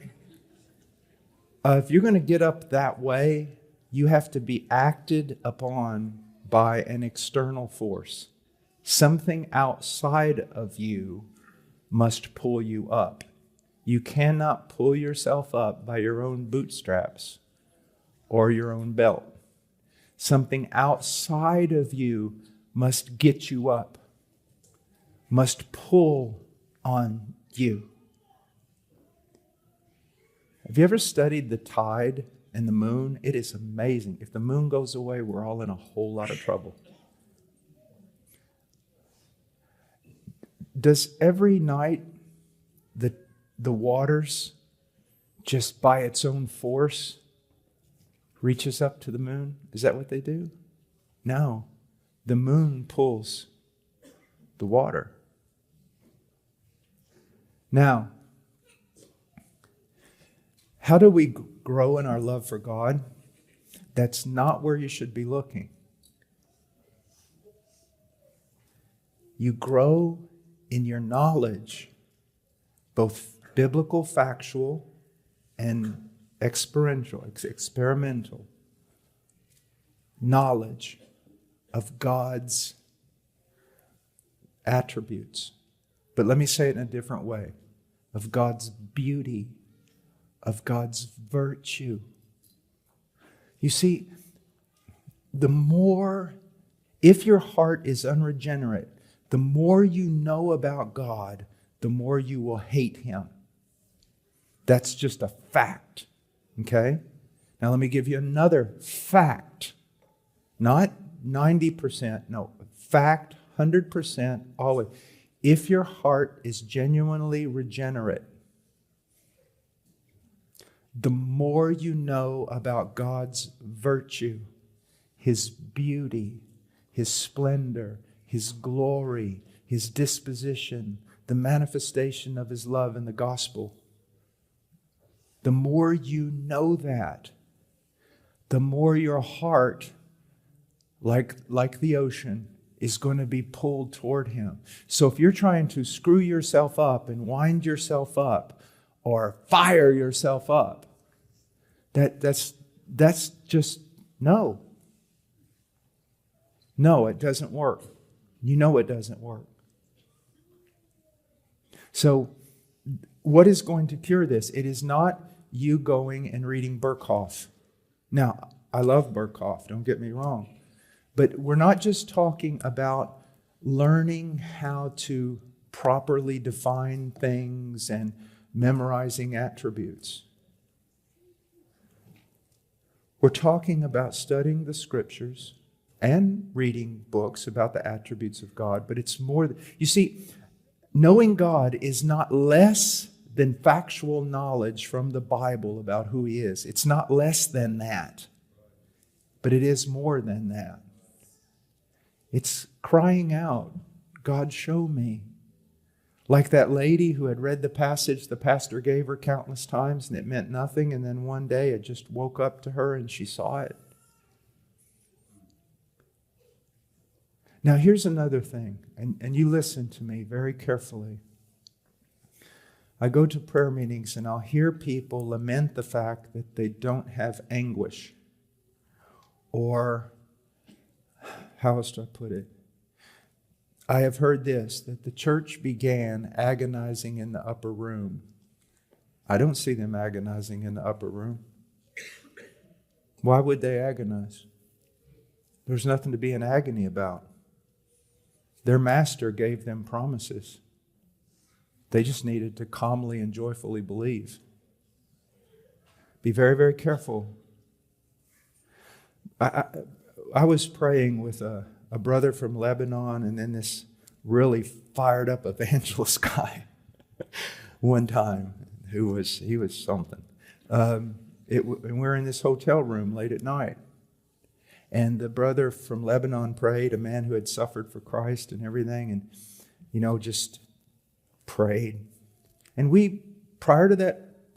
If you're going to get up that way, you have to be acted upon by an external force. Something outside of you must pull you up. You cannot pull yourself up by your own bootstraps or your own belt. Something outside of you must get you up, must pull on you. Have you ever studied the tide and the moon? It is amazing. If the moon goes away, we're all in a whole lot of trouble. Does every night the waters, just by its own force, reaches up to the moon? Is that what they do? No. The moon pulls the water. Now, how do we grow in our love for God? That's not where you should be looking. You grow in your knowledge, both biblical, factual, and experiential knowledge of God's attributes. But let me say it in a different way. Of God's beauty, of God's virtue. You see, the more, if your heart is unregenerate, the more you know about God, the more you will hate Him. That's just a fact. Okay? Now let me give you another fact. Not 90%, no, fact, 100%, always. If your heart is genuinely regenerate, the more you know about God's virtue, His beauty, His splendor, His glory, His disposition, the manifestation of His love in the gospel, the more you know that, the more your heart, like the ocean, is going to be pulled toward Him. So if you're trying to screw yourself up and wind yourself up or fire yourself up, that's just no. No, it doesn't work. You know it doesn't work. So what is going to cure this? It is not you going and reading Berkhoff. Now, I love Berkhoff, don't get me wrong. But we're not just talking about learning how to properly define things and memorizing attributes. We're talking about studying the Scriptures and reading books about the attributes of God, but it's more. You see, knowing God is not less than factual knowledge from the Bible about who He is. It's not less than that, but it is more than that. It's crying out, God, show me. Like that lady who had read the passage the pastor gave her countless times and it meant nothing, and then one day it just woke up to her and she saw it. Now here's another thing, and you listen to me very carefully. I go to prayer meetings and I'll hear people lament the fact that they don't have anguish. Or, how else do I put it? I have heard this, that the church began agonizing in the upper room. I don't see them agonizing in the upper room. Why would they agonize? There's nothing to be in agony about. Their master gave them promises. They just needed to calmly and joyfully believe. Be very, very careful. I was praying with a brother from Lebanon and then this really fired up evangelist guy one time he was something. And we're in this hotel room late at night. And the brother from Lebanon prayed, a man who had suffered for Christ and everything, and, just prayed. And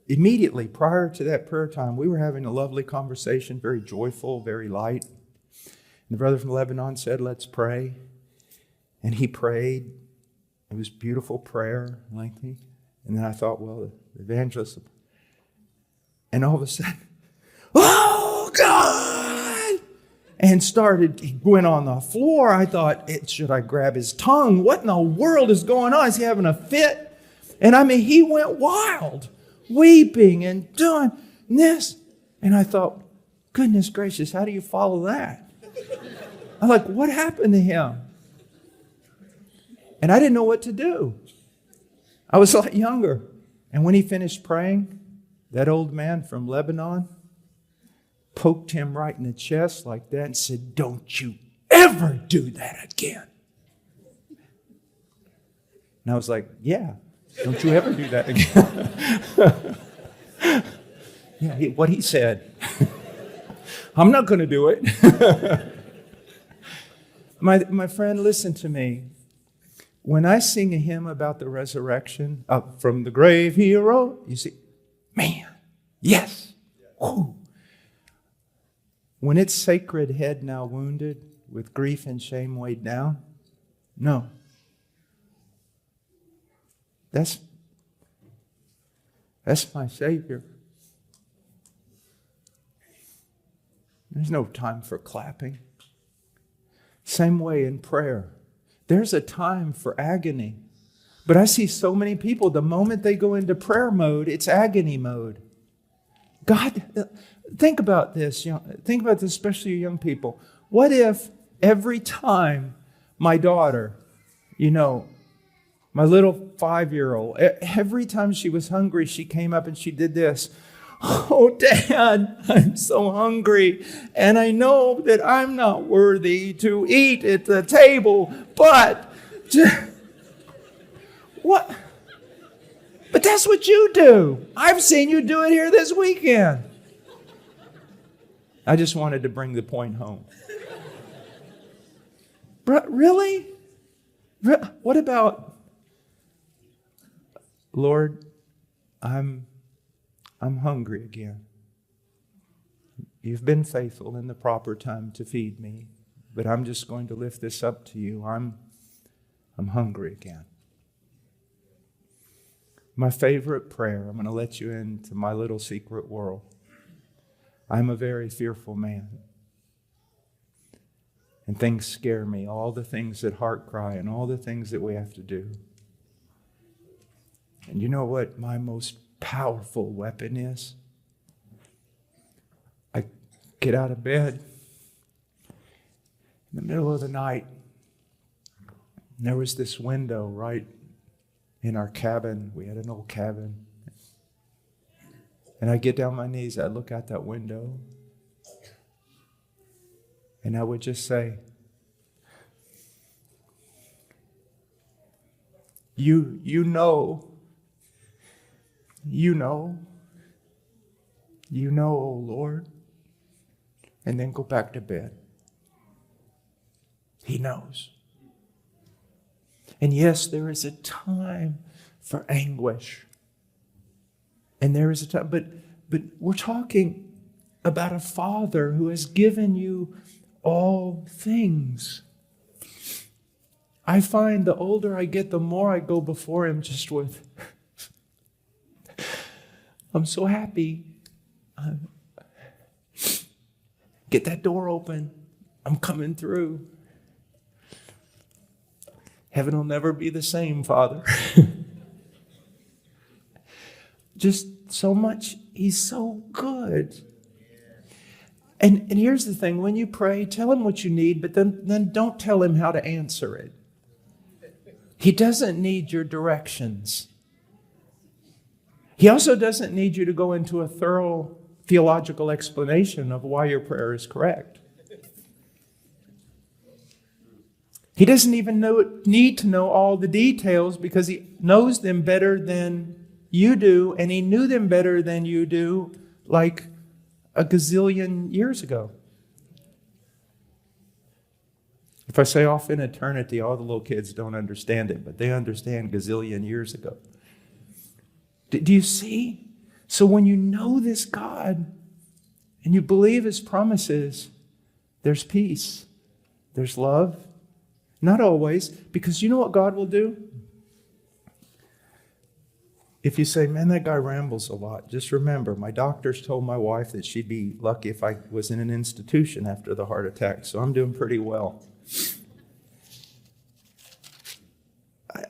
immediately prior to that prayer time, we were having a lovely conversation, very joyful, very light. And the brother from Lebanon said, let's pray. And he prayed. It was beautiful prayer, lengthy. And then I thought, well, the evangelist. And all of a sudden, oh, God! And he went on the floor. I thought, should I grab his tongue? What in the world is going on? Is he having a fit? And I mean, he went wild, weeping and doing this. And I thought, goodness gracious, how do you follow that? I'm like, what happened to him? And I didn't know what to do. I was a lot younger. And when he finished praying, that old man from Lebanon poked him right in the chest like that and said, don't you ever do that again. And I was like, yeah, don't you ever do that again. Yeah, what he said. I'm not going to do it. My friend, listen to me. When I sing a hymn about the resurrection, up from the grave he arose, you see, man, yes. Whew. When its sacred head now wounded, with grief and shame weighed down, no. That's my Savior. There's no time for clapping. Same way in prayer. There's a time for agony. But I see so many people, the moment they go into prayer mode, it's agony mode. God, think about this. Think about this, especially you young people. What if every time my daughter, my little 5-year-old, every time she was hungry, she came up and she did this. Oh, Dad, I'm so hungry, and I know that I'm not worthy to eat at the table, but what? But that's what you do. I've seen you do it here this weekend. I just wanted to bring the point home. Really? What about, Lord, I'm hungry again. You've been faithful in the proper time to feed me, but I'm just going to lift this up to you. I'm hungry again. My favorite prayer, I'm going to let you into my little secret world. I'm a very fearful man. And things scare me, all the things that heart cry and all the things that we have to do. And you know what my most powerful weapon is? I get out of bed in the middle of the night. And there was this window right in our cabin. We had an old cabin. And I get down on my knees, I look out that window, and I would just say, You know, oh Lord, and then go back to bed. He knows. And yes, there is a time for anguish. And there is a time, but we're talking about a Father who has given you all things. I find the older I get, the more I go before Him just with, I'm so happy. Get that door open. I'm coming through. Heaven will never be the same, Father. Just so much. He's so good. And here's the thing. When you pray, tell Him what you need, but then don't tell Him how to answer it. He doesn't need your directions. He also doesn't need you to go into a thorough theological explanation of why your prayer is correct. He doesn't even need to know all the details because He knows them better than you do, and He knew them better than you do like a gazillion years ago. If I say off in eternity, all the little kids don't understand it, but they understand gazillion years ago. Do you see? So when you know this God and you believe His promises, there's peace, there's love. Not always, because you know what God will do? If you say, man, that guy rambles a lot, just remember, my doctors told my wife that she'd be lucky if I was in an institution after the heart attack, so I'm doing pretty well.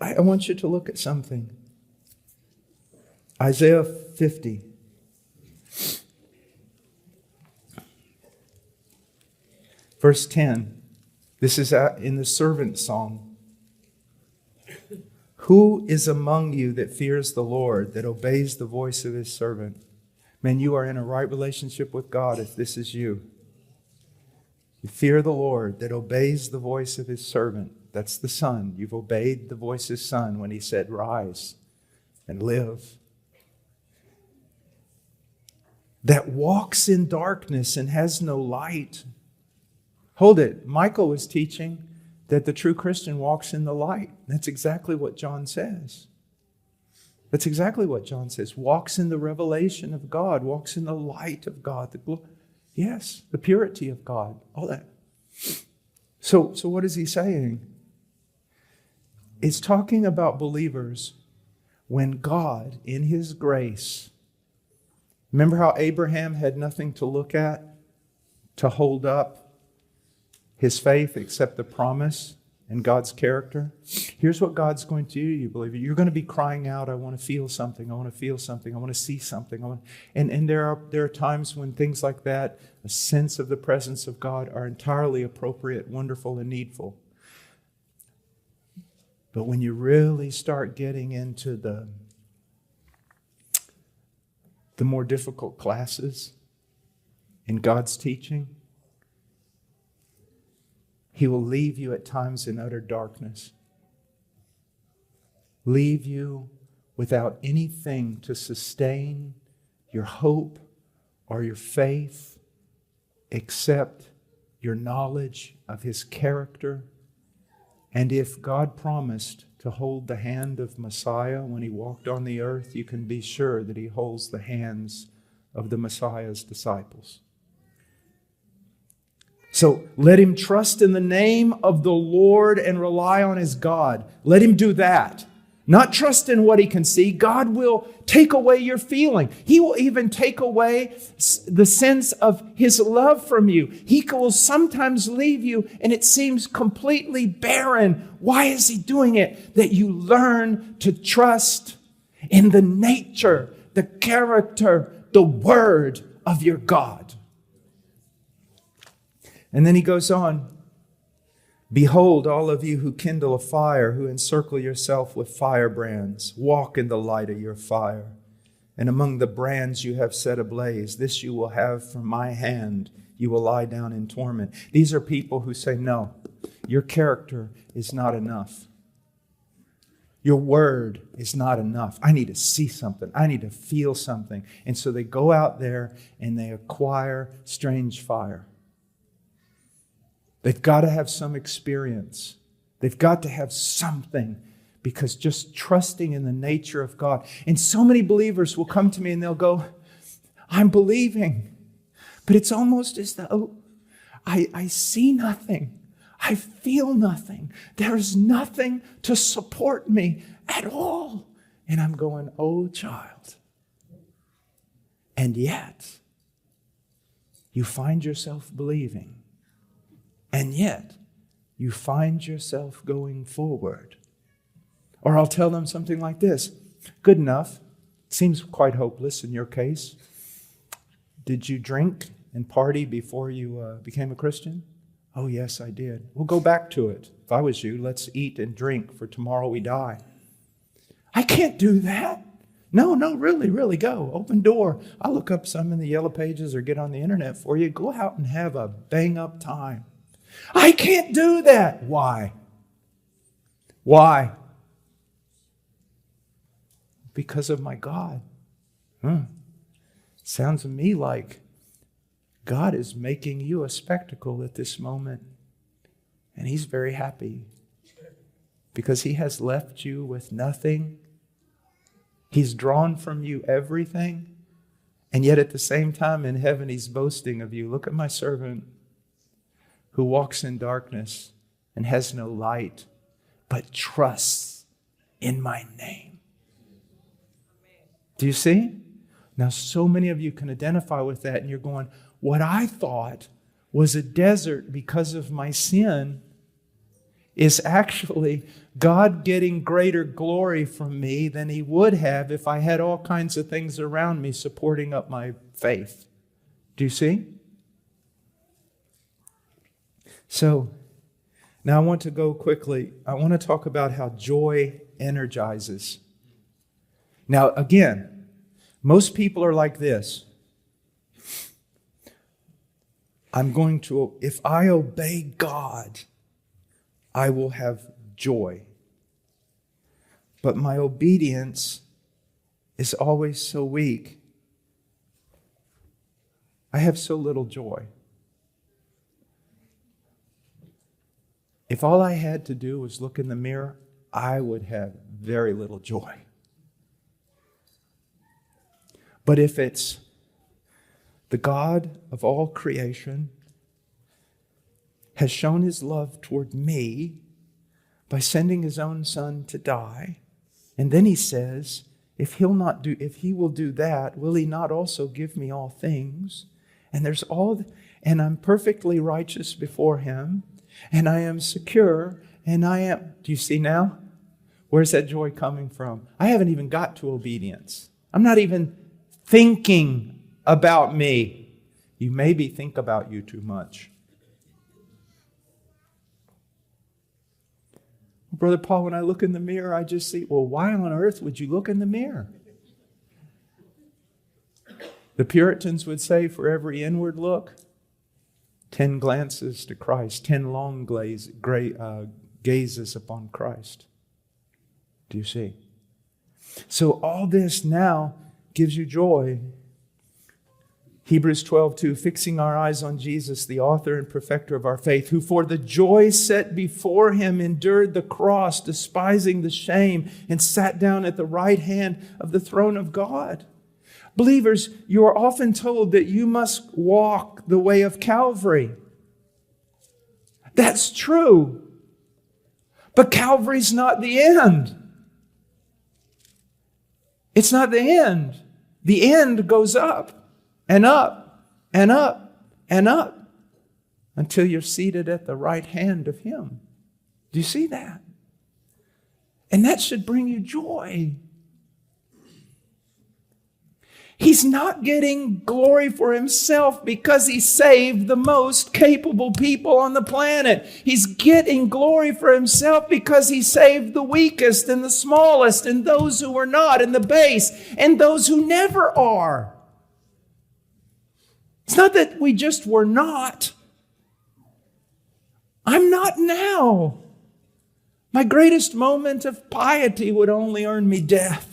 I want you to look at something. Isaiah 50. Verse 10. This is in the servant song. Who is among you that fears the Lord, that obeys the voice of his servant? Man, you are in a right relationship with God if this is you. You fear the Lord, that obeys the voice of his servant. That's the Son. You've obeyed the voice of his Son when he said, rise and live. That walks in darkness and has no light. Hold it. Michael was teaching that the true Christian walks in the light. That's exactly what John says. That's exactly what John says. Walks in the revelation of God. Walks in the light of God. The purity of God. All that. So what is he saying? It's talking about believers when God, in his grace, remember how Abraham had nothing to look at, to hold up his faith except the promise and God's character? Here's what God's going to do, you believer. You're going to be crying out, I want to feel something, I want to feel something, I want to see something. And there are times when things like that, a sense of the presence of God, are entirely appropriate, wonderful, and needful. But when you really start getting into the more difficult classes in God's teaching, he will leave you at times in utter darkness. Leave you without anything to sustain your hope or your faith except your knowledge of his character. And if God promised to hold the hand of Messiah when he walked on the earth, you can be sure that he holds the hands of the Messiah's disciples. So let him trust in the name of the Lord and rely on his God. Let him do that. Not trust in what he can see. God will take away your feeling. He will even take away the sense of his love from you. He will sometimes leave you and it seems completely barren. Why is he doing it? That you learn to trust in the nature, the character, the word of your God. And then he goes on, behold, all of you who kindle a fire, who encircle yourself with firebrands, walk in the light of your fire. And among the brands you have set ablaze, this you will have from my hand. You will lie down in torment. These are people who say, no, your character is not enough. Your word is not enough. I need to see something. I need to feel something. And so they go out there and they acquire strange fire. They've got to have some experience. They've got to have something, because just trusting in the nature of God. And so many believers will come to me and they'll go, I'm believing, but it's almost as though I see nothing. I feel nothing. There's nothing to support me at all. And I'm going, oh child. And yet, you find yourself believing. And yet, you find yourself going forward. Or I'll tell them something like this. Good enough. Seems quite hopeless in your case. Did you drink and party before you became a Christian? Oh, yes, I did. We'll go back to it. If I was you, let's eat and drink, for tomorrow we die. I can't do that. No, really go. Open door. I'll look up some in the yellow pages or get on the internet for you. Go out and have a bang-up time. I can't do that. Why? Why? Because of my God. Sounds to me like God is making you a spectacle at this moment. And he's very happy because he has left you with nothing. He's drawn from you everything. And yet at the same time in heaven, he's boasting of you. Look at my servant who walks in darkness and has no light, but trusts in my name. Do you see? Now, so many of you can identify with that, and you're going, what I thought was a desert because of my sin is actually God getting greater glory from me than He would have if I had all kinds of things around me supporting up my faith. Do you see? So, now I want to go quickly. I want to talk about how joy energizes. Now, again, most people are like this. If I obey God, I will have joy. But my obedience is always so weak. I have so little joy. If all I had to do was look in the mirror, I would have very little joy. But if it's the God of all creation has shown His love toward me by sending His own Son to die, and then He says, if He will do that, will He not also give me all things? And I'm perfectly righteous before Him, and I am secure, and do you see now? Where's that joy coming from? I haven't even got to obedience. I'm not even thinking about me. You maybe think about you too much. Brother Paul, when I look in the mirror, I just see, well, why on earth would you look in the mirror? The Puritans would say, for every inward look, 10 glances to Christ, 10 long gazes upon Christ. Do you see? So all this now gives you joy. Hebrews 12:2, fixing our eyes on Jesus, the author and perfecter of our faith, who for the joy set before Him endured the cross, despising the shame, and sat down at the right hand of the throne of God. Believers, you are often told that you must walk the way of Calvary. That's true. But Calvary's not the end. It's not the end. The end goes up and up and up and up until you're seated at the right hand of Him. Do you see that? And that should bring you joy. He's not getting glory for Himself because He saved the most capable people on the planet. He's getting glory for Himself because He saved the weakest and the smallest and those who are not and the base and those who never are. It's not that we just were not. I'm not now. My greatest moment of piety would only earn me death.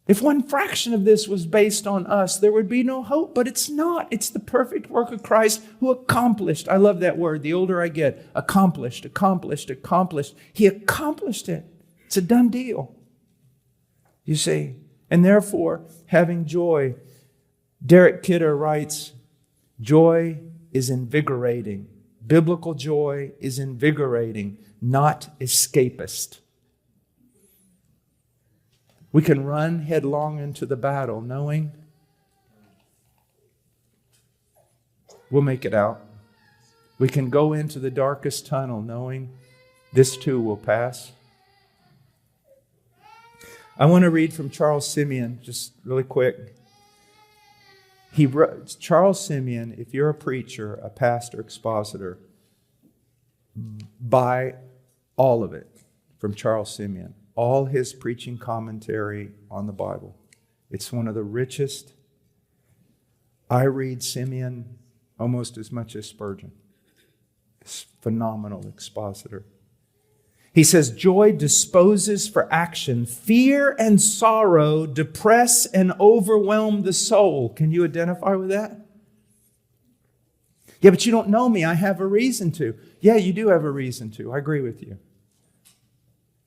If one fraction of this was based on us, there would be no hope, but it's not. It's the perfect work of Christ who accomplished. I love that word. The older I get, accomplished, accomplished, accomplished. He accomplished it. It's a done deal. You see? And therefore, having joy. Derek Kidder writes, joy is invigorating. Biblical joy is invigorating, not escapist. We can run headlong into the battle knowing we'll make it out. We can go into the darkest tunnel knowing this too will pass. I want to read from Charles Simeon, just really quick. He wrote, Charles Simeon, if you're a preacher, a pastor, expositor, buy all of it from Charles Simeon. All his preaching commentary on the Bible. It's one of the richest. I read Simeon almost as much as Spurgeon. It's a phenomenal expositor. He says, joy disposes for action. Fear and sorrow depress and overwhelm the soul. Can you identify with that? Yeah, but you don't know me. I have a reason to. Yeah, you do have a reason to. I agree with you.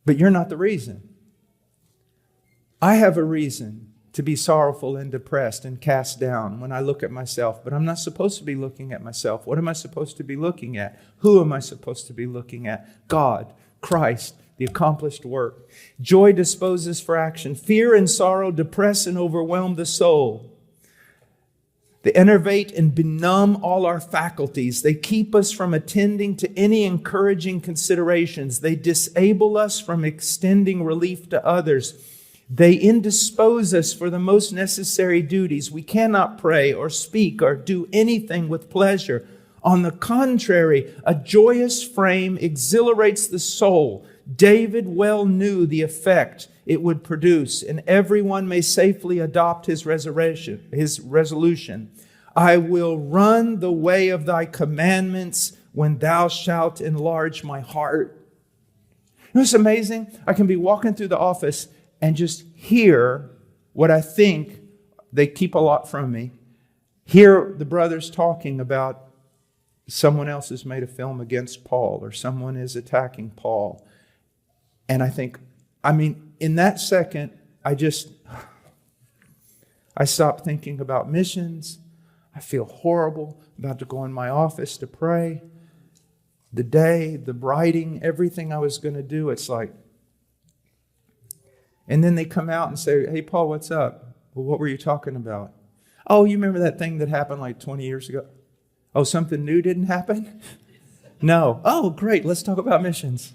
But you're not the reason. I have a reason to be sorrowful and depressed and cast down when I look at myself, but I'm not supposed to be looking at myself. What am I supposed to be looking at? Who am I supposed to be looking at? God, Christ, the accomplished work. Joy disposes for action. Fear and sorrow depress and overwhelm the soul. They enervate and benumb all our faculties. They keep us from attending to any encouraging considerations. They disable us from extending relief to others. They indispose us for the most necessary duties. We cannot pray or speak or do anything with pleasure. On the contrary, a joyous frame exhilarates the soul. David well knew the effect it would produce, and everyone may safely adopt his resolution. I will run the way of thy commandments when thou shalt enlarge my heart. You know what's amazing? I can be walking through the office and just hear what I think they keep a lot from me. Hear the brothers talking about someone else has made a film against Paul or someone is attacking Paul. And I think, in that second, I stop thinking about missions. I feel horrible about to go in my office to pray. The day, the writing, everything I was going to do, it's like. And then they come out and say, hey, Paul, what's up? Well, what were you talking about? Oh, you remember that thing that happened like 20 years ago? Oh, something new didn't happen? No. Oh, great. Let's talk about missions.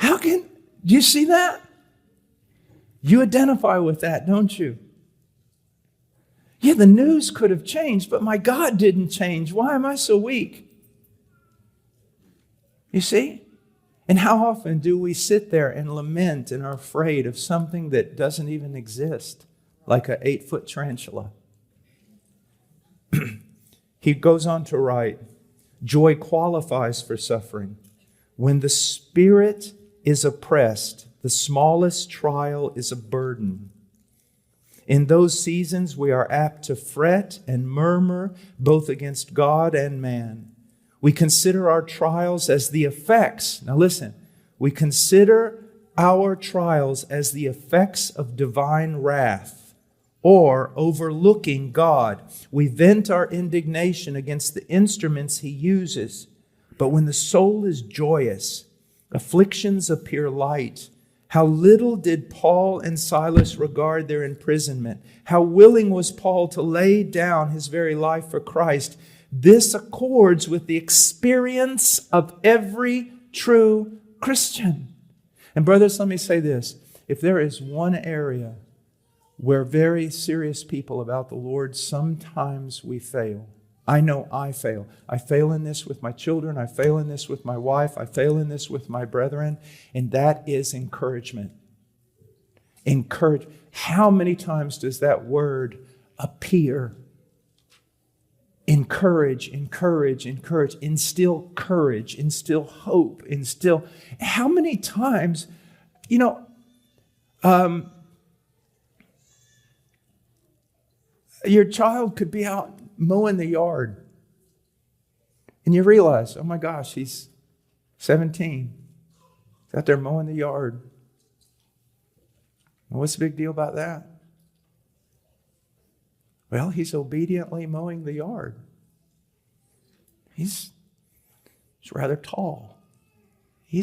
Do you see that? You identify with that, don't you? Yeah, the news could have changed, but my God didn't change. Why am I so weak? You see? And how often do we sit there and lament and are afraid of something that doesn't even exist, like an 8-foot tarantula? He goes on to write, joy qualifies for suffering. When the spirit is oppressed, the smallest trial is a burden. In those seasons, we are apt to fret and murmur both against God and man. We consider our trials as the effects. Now listen, we consider our trials as the effects of divine wrath or overlooking God. We vent our indignation against the instruments He uses. But when the soul is joyous, afflictions appear light. How little did Paul and Silas regard their imprisonment. How willing was Paul to lay down his very life for Christ. This accords with the experience of every true Christian. And brothers, let me say this. If there is one area where very serious people about the Lord, sometimes we fail. I know I fail. I fail in this with my children. I fail in this with my wife. I fail in this with my brethren. And that is encouragement. Encourage. How many times does that word appear? Encourage, encourage, encourage. Instill courage. Instill hope. Instill. How many times, your child could be out mowing the yard. And you realize, oh my gosh, he's 17. He's out there mowing the yard. Well, what's the big deal about that? Well, he's obediently mowing the yard. He's rather tall. He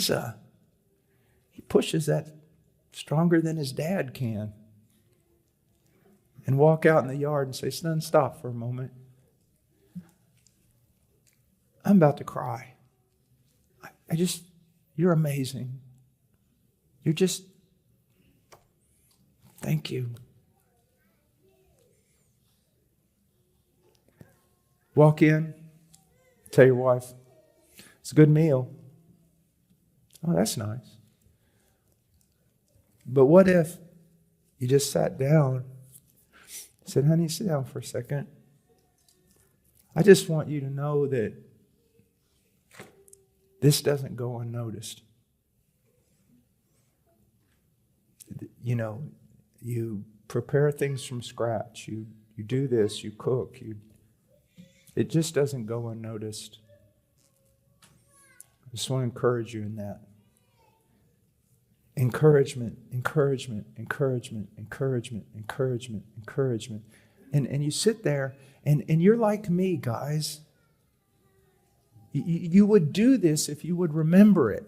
pushes that stronger than his dad can. And walk out in the yard and say, son, stop for a moment. I'm about to cry. You're amazing. Thank you. Walk in, tell your wife, it's a good meal. Oh, that's nice. But what if you just sat down, said, honey, sit down for a second. I just want you to know that this doesn't go unnoticed. You prepare things from scratch. You do this, you cook. It just doesn't go unnoticed. I just want to encourage you in that. Encouragement, encouragement, encouragement, encouragement, encouragement, encouragement. And you sit there and you're like me, guys. You would do this if you would remember it.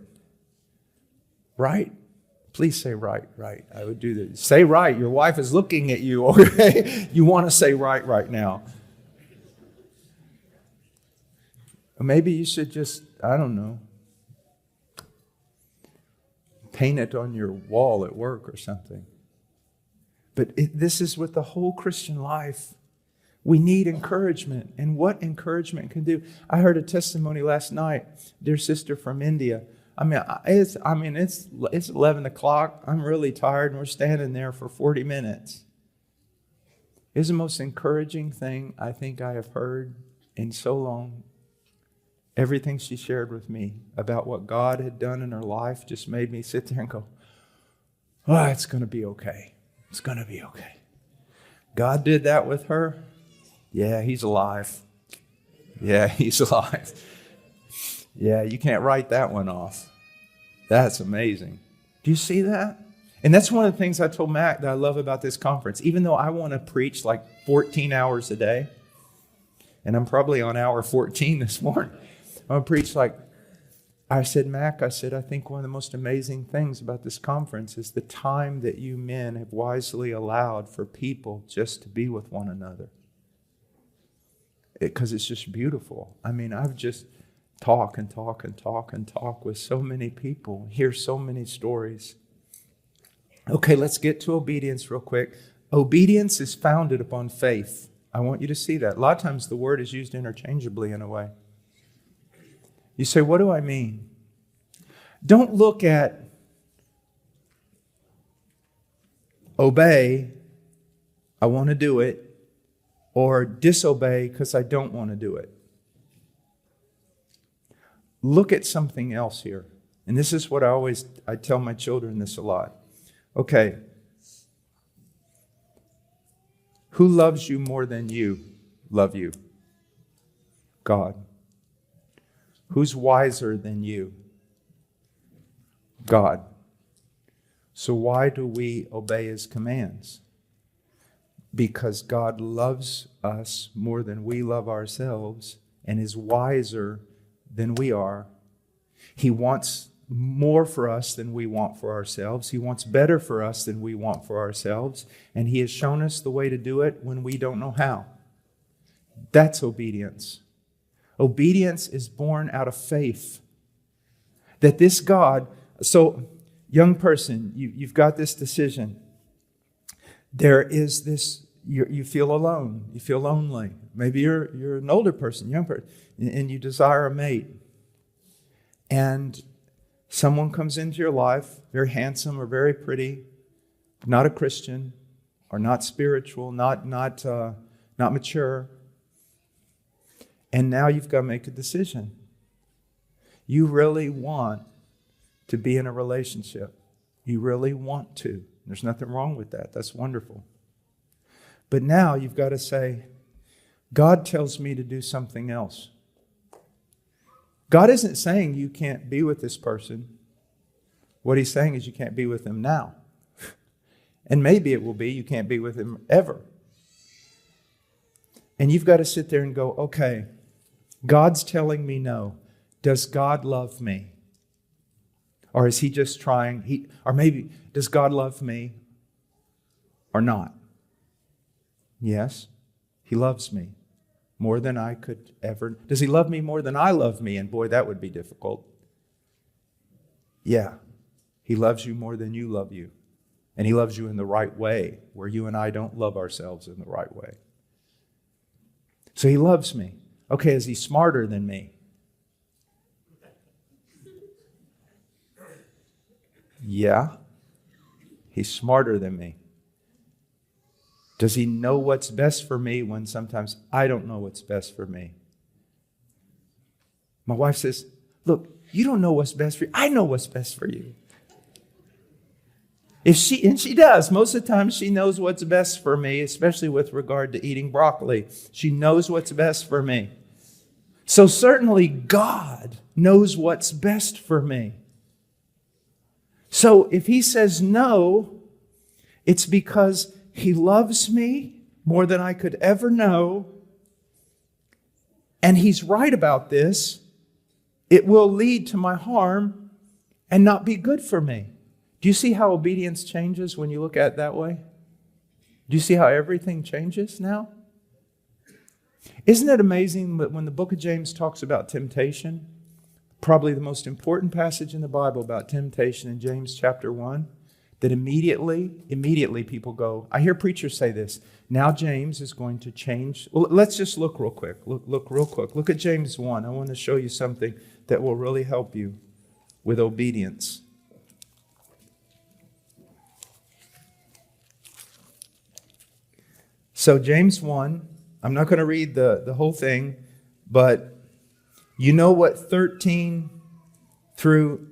Right? Please say right. I would do that. Say right. Your wife is looking at you, okay? You want to say right now. Or maybe you should just, I don't know, paint it on your wall at work or something. But this is with the whole Christian life. We need encouragement. And what encouragement can do? I heard a testimony last night, dear sister from India. It's 11 o'clock. I'm really tired, and we're standing there for 40 minutes. It was the most encouraging thing I think I have heard in so long. Everything she shared with me about what God had done in her life just made me sit there and go, oh, it's going to be okay. It's going to be okay. God did that with her. Yeah, He's alive. Yeah, He's alive. Yeah, you can't write that one off. That's amazing. Do you see that? And that's one of the things I told Mac that I love about this conference. Even though I want to preach like 14 hours a day, and I'm probably on hour 14 this morning, I'm going to preach like, I said, Mac, I think one of the most amazing things about this conference is the time that you men have wisely allowed for people just to be with one another. Because it's just beautiful. I've just talk with so many people, hear so many stories. Okay, let's get to obedience real quick. Obedience is founded upon faith. I want you to see that. A lot of times the word is used interchangeably in a way. You say, what do I mean? Don't look at obey, I want to do it, or disobey because I don't want to do it. Look at something else here. And this is what I tell my children this a lot. Okay. Who loves you more than you love you? God. Who's wiser than you? God. So why do we obey His commands? Because God loves us more than we love ourselves and is wiser than we are. He wants more for us than we want for ourselves. He wants better for us than we want for ourselves. And He has shown us the way to do it when we don't know how. That's obedience. Obedience is born out of faith. That this God, so young person, you've got this decision. There is this, you feel alone, you feel lonely. Maybe you're an older person, young person, and you desire a mate. And someone comes into your life, very handsome or very pretty, not a Christian, or not spiritual, not mature. And now you've got to make a decision. You really want to be in a relationship. You really want to. There's nothing wrong with that. That's wonderful. But now you've got to say, God tells me to do something else. God isn't saying you can't be with this person. What He's saying is you can't be with them now. And maybe it will be you can't be with them ever. And you've got to sit there and go, okay, God's telling me no. Does God love me? Or is He just trying? Or maybe, does God love me or not? Yes, He loves me more than I could ever. Does He love me more than I love me? And boy, that would be difficult. Yeah, He loves you more than you love you. And He loves you in the right way, where you and I don't love ourselves in the right way. So He loves me. Okay, is He smarter than me? Yeah, He's smarter than me. Does He know what's best for me when sometimes I don't know what's best for me? My wife says, look, you don't know what's best for you. I know what's best for you. And she does. Most of the time she knows what's best for me, especially with regard to eating broccoli. She knows what's best for me. So certainly God knows what's best for me. So if He says no, it's because He loves me more than I could ever know. And He's right about this. It will lead to my harm. and not be good for me. Do you see how obedience changes when you look at it that way? Do you see how everything changes now? Isn't it amazing that when the book of James talks about temptation, probably the most important passage in the Bible about temptation in James chapter 1, that immediately people go, I hear preachers say this, now James is going to change. Well, let's just look real quick. Look real quick. Look at James 1. I want to show you something that will really help you with obedience. So James 1, I'm not going to read the whole thing, but you know what 13 through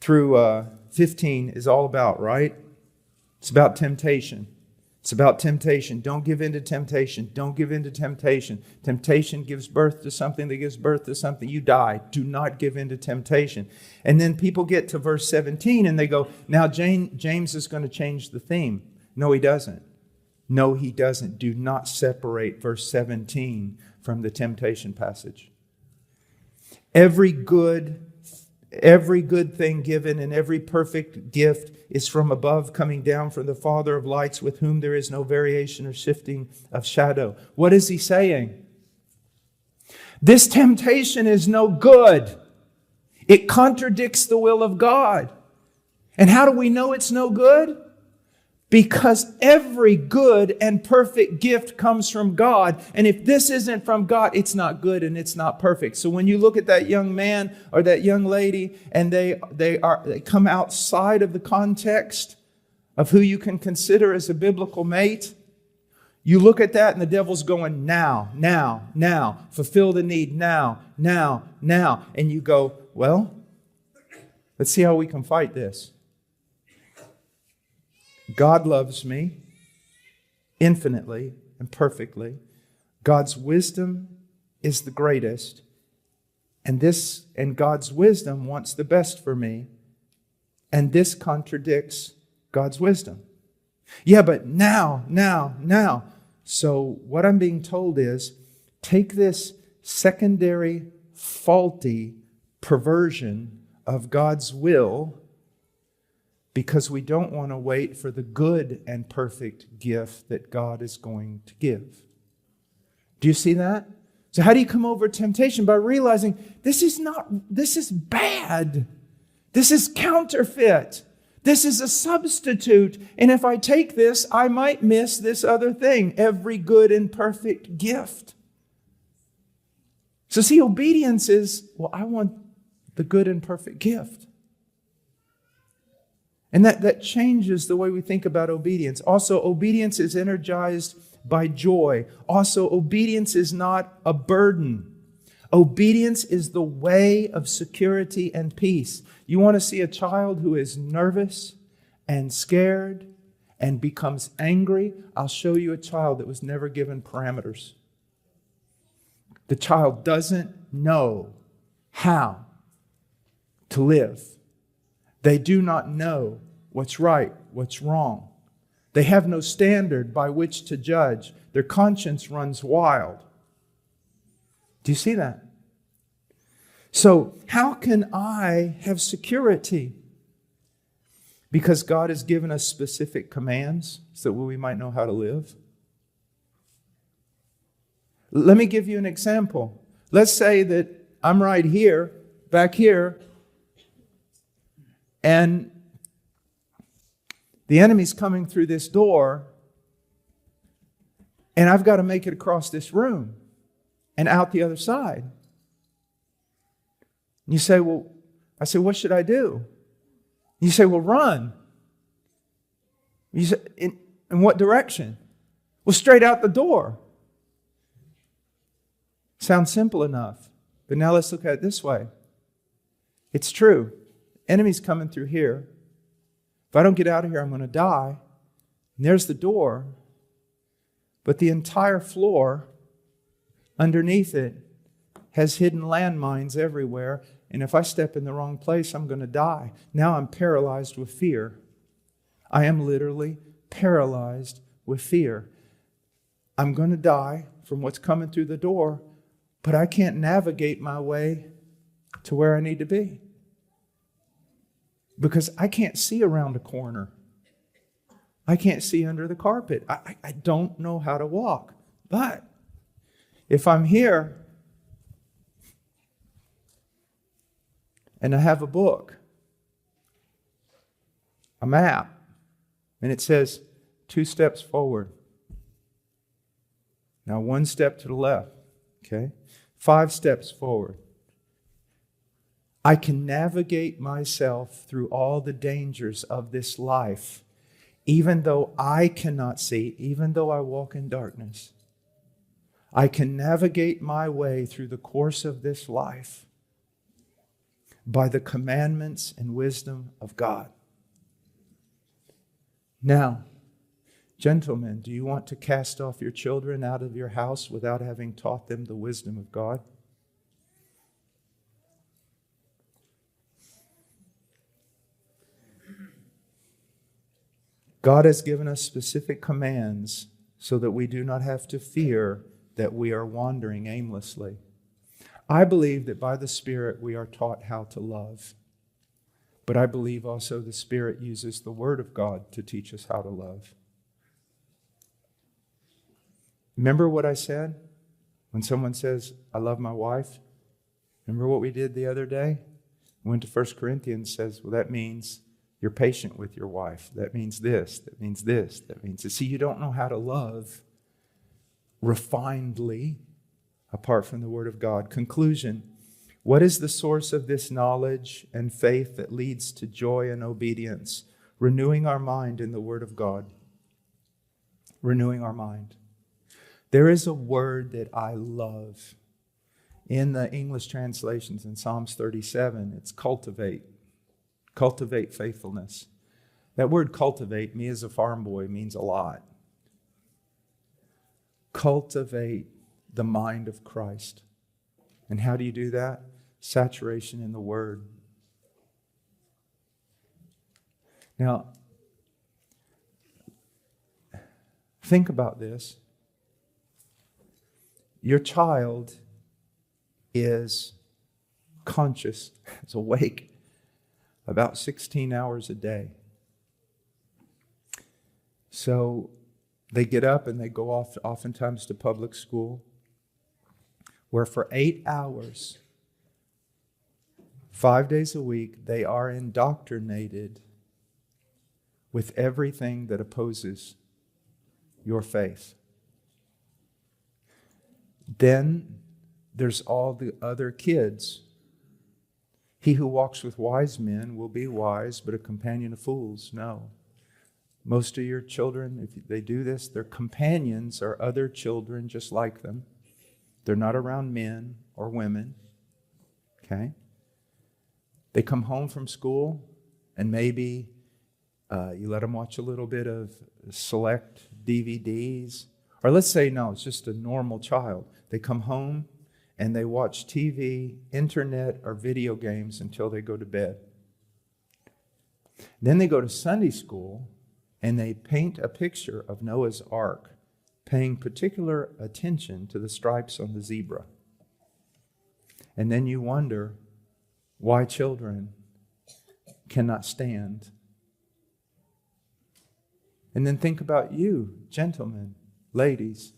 15 is all about, right? It's about temptation. It's about temptation. Don't give in to temptation. Don't give in to temptation. Temptation gives birth to something that gives birth to something. You die. Do not give in to temptation. And then people get to verse 17 and they go, now James is going to change the theme. No, he doesn't. No, he doesn't. Do not separate verse 17 from the temptation passage. Every good thing given and every perfect gift is from above, coming down from the Father of lights, with whom there is no variation or shifting of shadow. What is he saying? This temptation is no good. It contradicts the will of God. And how do we know it's no good? Because every good and perfect gift comes from God. And if this isn't from God, it's not good and it's not perfect. So when you look at that young man or that young lady and they come outside of the context of who you can consider as a biblical mate, you look at that and the devil's going, now, fulfill the need, now. And you go, well, let's see how we can fight this. God loves me infinitely and perfectly. God's wisdom is the greatest. And God's wisdom wants the best for me. And this contradicts God's wisdom. Yeah, but now. So what I'm being told is, take this secondary, faulty perversion of God's will, because we don't want to wait for the good and perfect gift that God is going to give. Do you see that? So how do you come over temptation? By realizing this is bad. This is counterfeit. This is a substitute. And if I take this, I might miss this other thing, every good and perfect gift. So see, obedience is, well, I want the good and perfect gift. And that changes the way we think about obedience. Also, obedience is energized by joy. Also, obedience is not a burden. Obedience is the way of security and peace. You want to see a child who is nervous and scared and becomes angry? I'll show you a child that was never given parameters. The child doesn't know how to live. They do not know what's right, what's wrong. They have no standard by which to judge. Their conscience runs wild. Do you see that? So, how can I have security? Because God has given us specific commands so that we might know how to live. Let me give you an example. Let's say that I'm right here, back here, and the enemy's coming through this door, and I've got to make it across this room and out the other side. And you say, well, I say, what should I do? You say, well, run. You say, in what direction? Well, straight out the door. Sounds simple enough. But now let's look at it this way. It's true. Enemy's coming through here. If I don't get out of here, I'm going to die. And there's the door. But the entire floor underneath it has hidden landmines everywhere. And if I step in the wrong place, I'm going to die. Now I'm paralyzed with fear. I am literally paralyzed with fear. I'm going to die from what's coming through the door, but I can't navigate my way to where I need to be. Because I can't see around a corner. I can't see under the carpet. I don't know how to walk. But if I'm here and I have a book, a map, and it says 2 steps forward. Now 1 step to the left, okay? 5 steps forward. I can navigate myself through all the dangers of this life, even though I cannot see, even though I walk in darkness. I can navigate my way through the course of this life by the commandments and wisdom of God. Now, gentlemen, do you want to cast off your children out of your house without having taught them the wisdom of God? God has given us specific commands so that we do not have to fear that we are wandering aimlessly. I believe that by the Spirit we are taught how to love. But I believe also the Spirit uses the Word of God to teach us how to love. Remember what I said? When someone says, I love my wife. Remember what we did the other day? We went to 1 Corinthians, says, well, that means you're patient with your wife. That means this. That means this. That means this. See, you don't know how to love refinedly apart from the Word of God. Conclusion. What is the source of this knowledge and faith that leads to joy and obedience? Renewing our mind in the Word of God. Renewing our mind. There is a word that I love. In the English translations in Psalms 37, it's cultivate. Cultivate faithfulness. That word cultivate, me as a farm boy, means a lot. Cultivate the mind of Christ. And how do you do that? Saturation in the Word. Now, think about this. Your child is conscious, is awake, about 16 hours a day. So they get up and they go off oftentimes to public school, where for 8 hours, 5 days a week, they are indoctrinated with everything that opposes your faith. Then there's all the other kids. He who walks with wise men will be wise, but a companion of fools, no. Most of your children, if they do this, their companions are other children just like them. They're not around men or women. Okay? They come home from school and maybe you let them watch a little bit of select DVDs. Or let's say, no, it's just a normal child. They come home and they watch TV, internet, or video games until they go to bed. Then they go to Sunday school and they paint a picture of Noah's Ark, paying particular attention to the stripes on the zebra. And then you wonder why children cannot stand. And then think about you, gentlemen, ladies,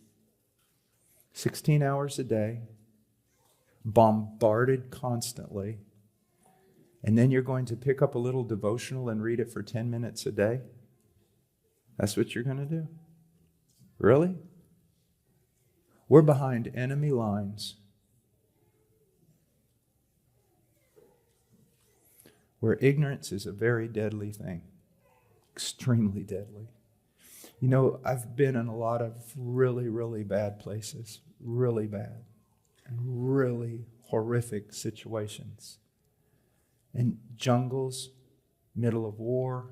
16 hours a day, bombarded constantly, and then you're going to pick up a little devotional and read it for 10 minutes a day? That's what you're going to do? Really? We're behind enemy lines where ignorance is a very deadly thing, extremely deadly. You know, I've been in a lot of really, really bad places, really bad, and really horrific situations. In jungles, middle of war,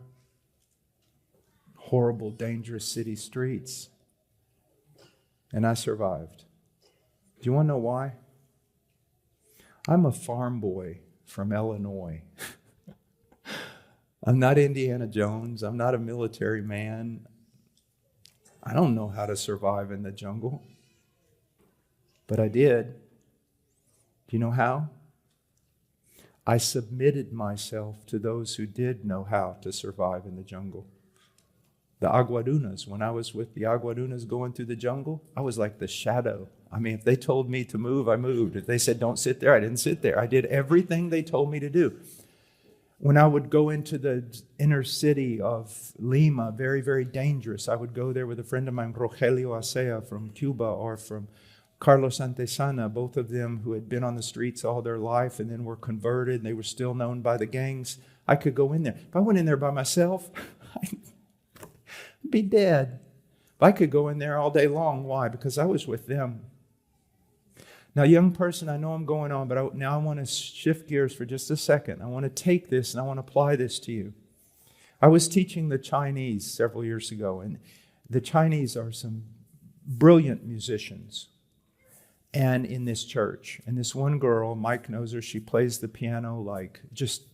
horrible, dangerous city streets. And I survived. Do you want to know why? I'm a farm boy from Illinois. I'm not Indiana Jones. I'm not a military man. I don't know how to survive in the jungle. But I did. Do you know how? I submitted myself to those who did know how to survive in the jungle. The Aguadunas, when I was with the Aguadunas going through the jungle, I was like the shadow. I mean, if they told me to move, I moved. If they said don't sit there, I didn't sit there. I did everything they told me to do. When I would go into the inner city of Lima, very, very dangerous, I would go there with a friend of mine, Rogelio Acea from Cuba, or from Carlos Antesana, both of them who had been on the streets all their life and then were converted, and they were still known by the gangs. I could go in there. If I went in there by myself, I'd be dead. But I could go in there all day long. Why? Because I was with them. Now, young person, I know I'm going on, but now I want to shift gears for just a second. I want to take this and I want to apply this to you. I was teaching the Chinese several years ago, and the Chinese are some brilliant musicians. And in this church, and this one girl, Mike knows her, she plays the piano like just,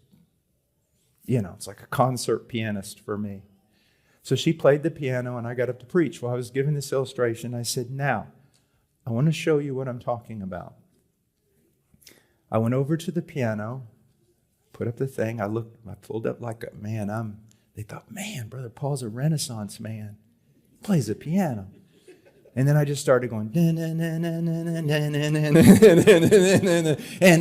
it's like a concert pianist for me. So she played the piano and I got up to preach. Well, I was giving this illustration. I said, now, I want to show you what I'm talking about. I went over to the piano, put up the thing. I pulled up like, they thought, man, Brother Paul's a Renaissance man. He plays the piano. And then I just started going, and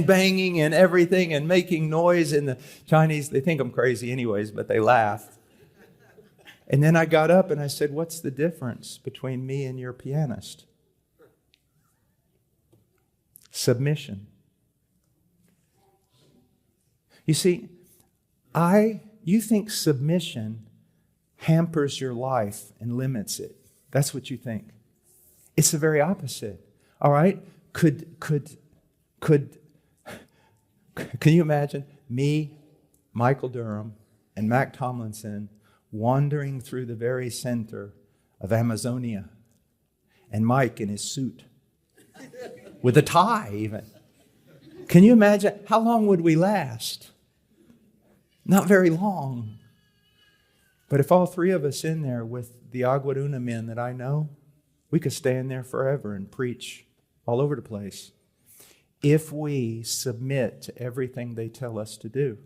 banging and everything and making noise. And the Chinese, they think I'm crazy anyways, but they laugh. And then I got up and I said, what's the difference between me and your pianist? Submission. You see, you think submission hampers your life and limits it. That's what you think. It's the very opposite. All right? Can you imagine me, Michael Durham, and Mac Tomlinson wandering through the very center of Amazonia, and Mike in his suit, with a tie even? Can you imagine? How long would we last? Not very long. But if all three of us in there with the Aguaduna men that I know, we could stay in there forever and preach all over the place if we submit to everything they tell us to do.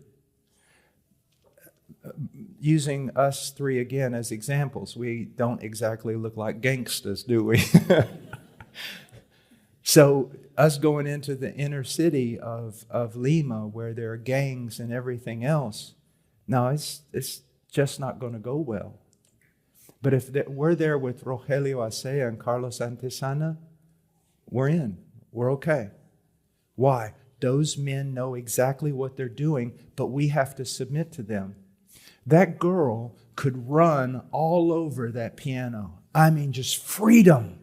Using us three again as examples, we don't exactly look like gangsters, do we? So us going into the inner city of Lima, where there are gangs and everything else, no, it's just not going to go well. But if we're there with Rogelio Acea and Carlos Antesana, we're in. We're okay. Why? Those men know exactly what they're doing, but we have to submit to them. That girl could run all over that piano. I mean, just freedom.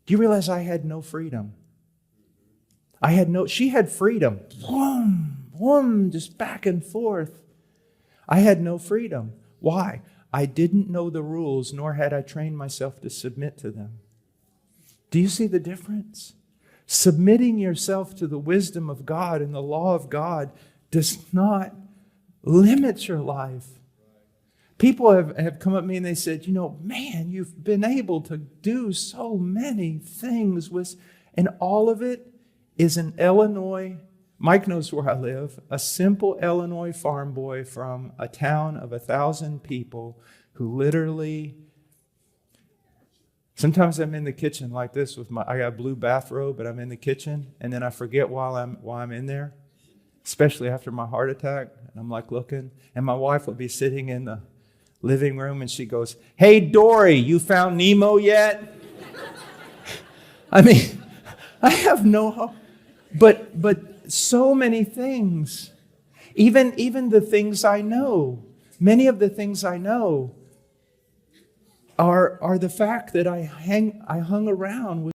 Do you realize I had no freedom? She had freedom. Boom, boom, just back and forth. I had no freedom. Why? I didn't know the rules, nor had I trained myself to submit to them. Do you see the difference? Submitting yourself to the wisdom of God and the law of God does not limit your life. People have come up to me and they said, man, you've been able to do so many things and all of it is in Illinois. Mike knows where I live. A simple Illinois farm boy from a town of 1,000 people who literally, sometimes I'm in the kitchen like this I got a blue bathrobe, but I'm in the kitchen and then I forget why I'm in there, especially after my heart attack. And I'm like looking, and my wife will be sitting in the living room and she goes, "Hey, Dory, you found Nemo yet?" I mean, I have no hope. But so many things, even the things I know, many of the things I know are the fact that I hung around with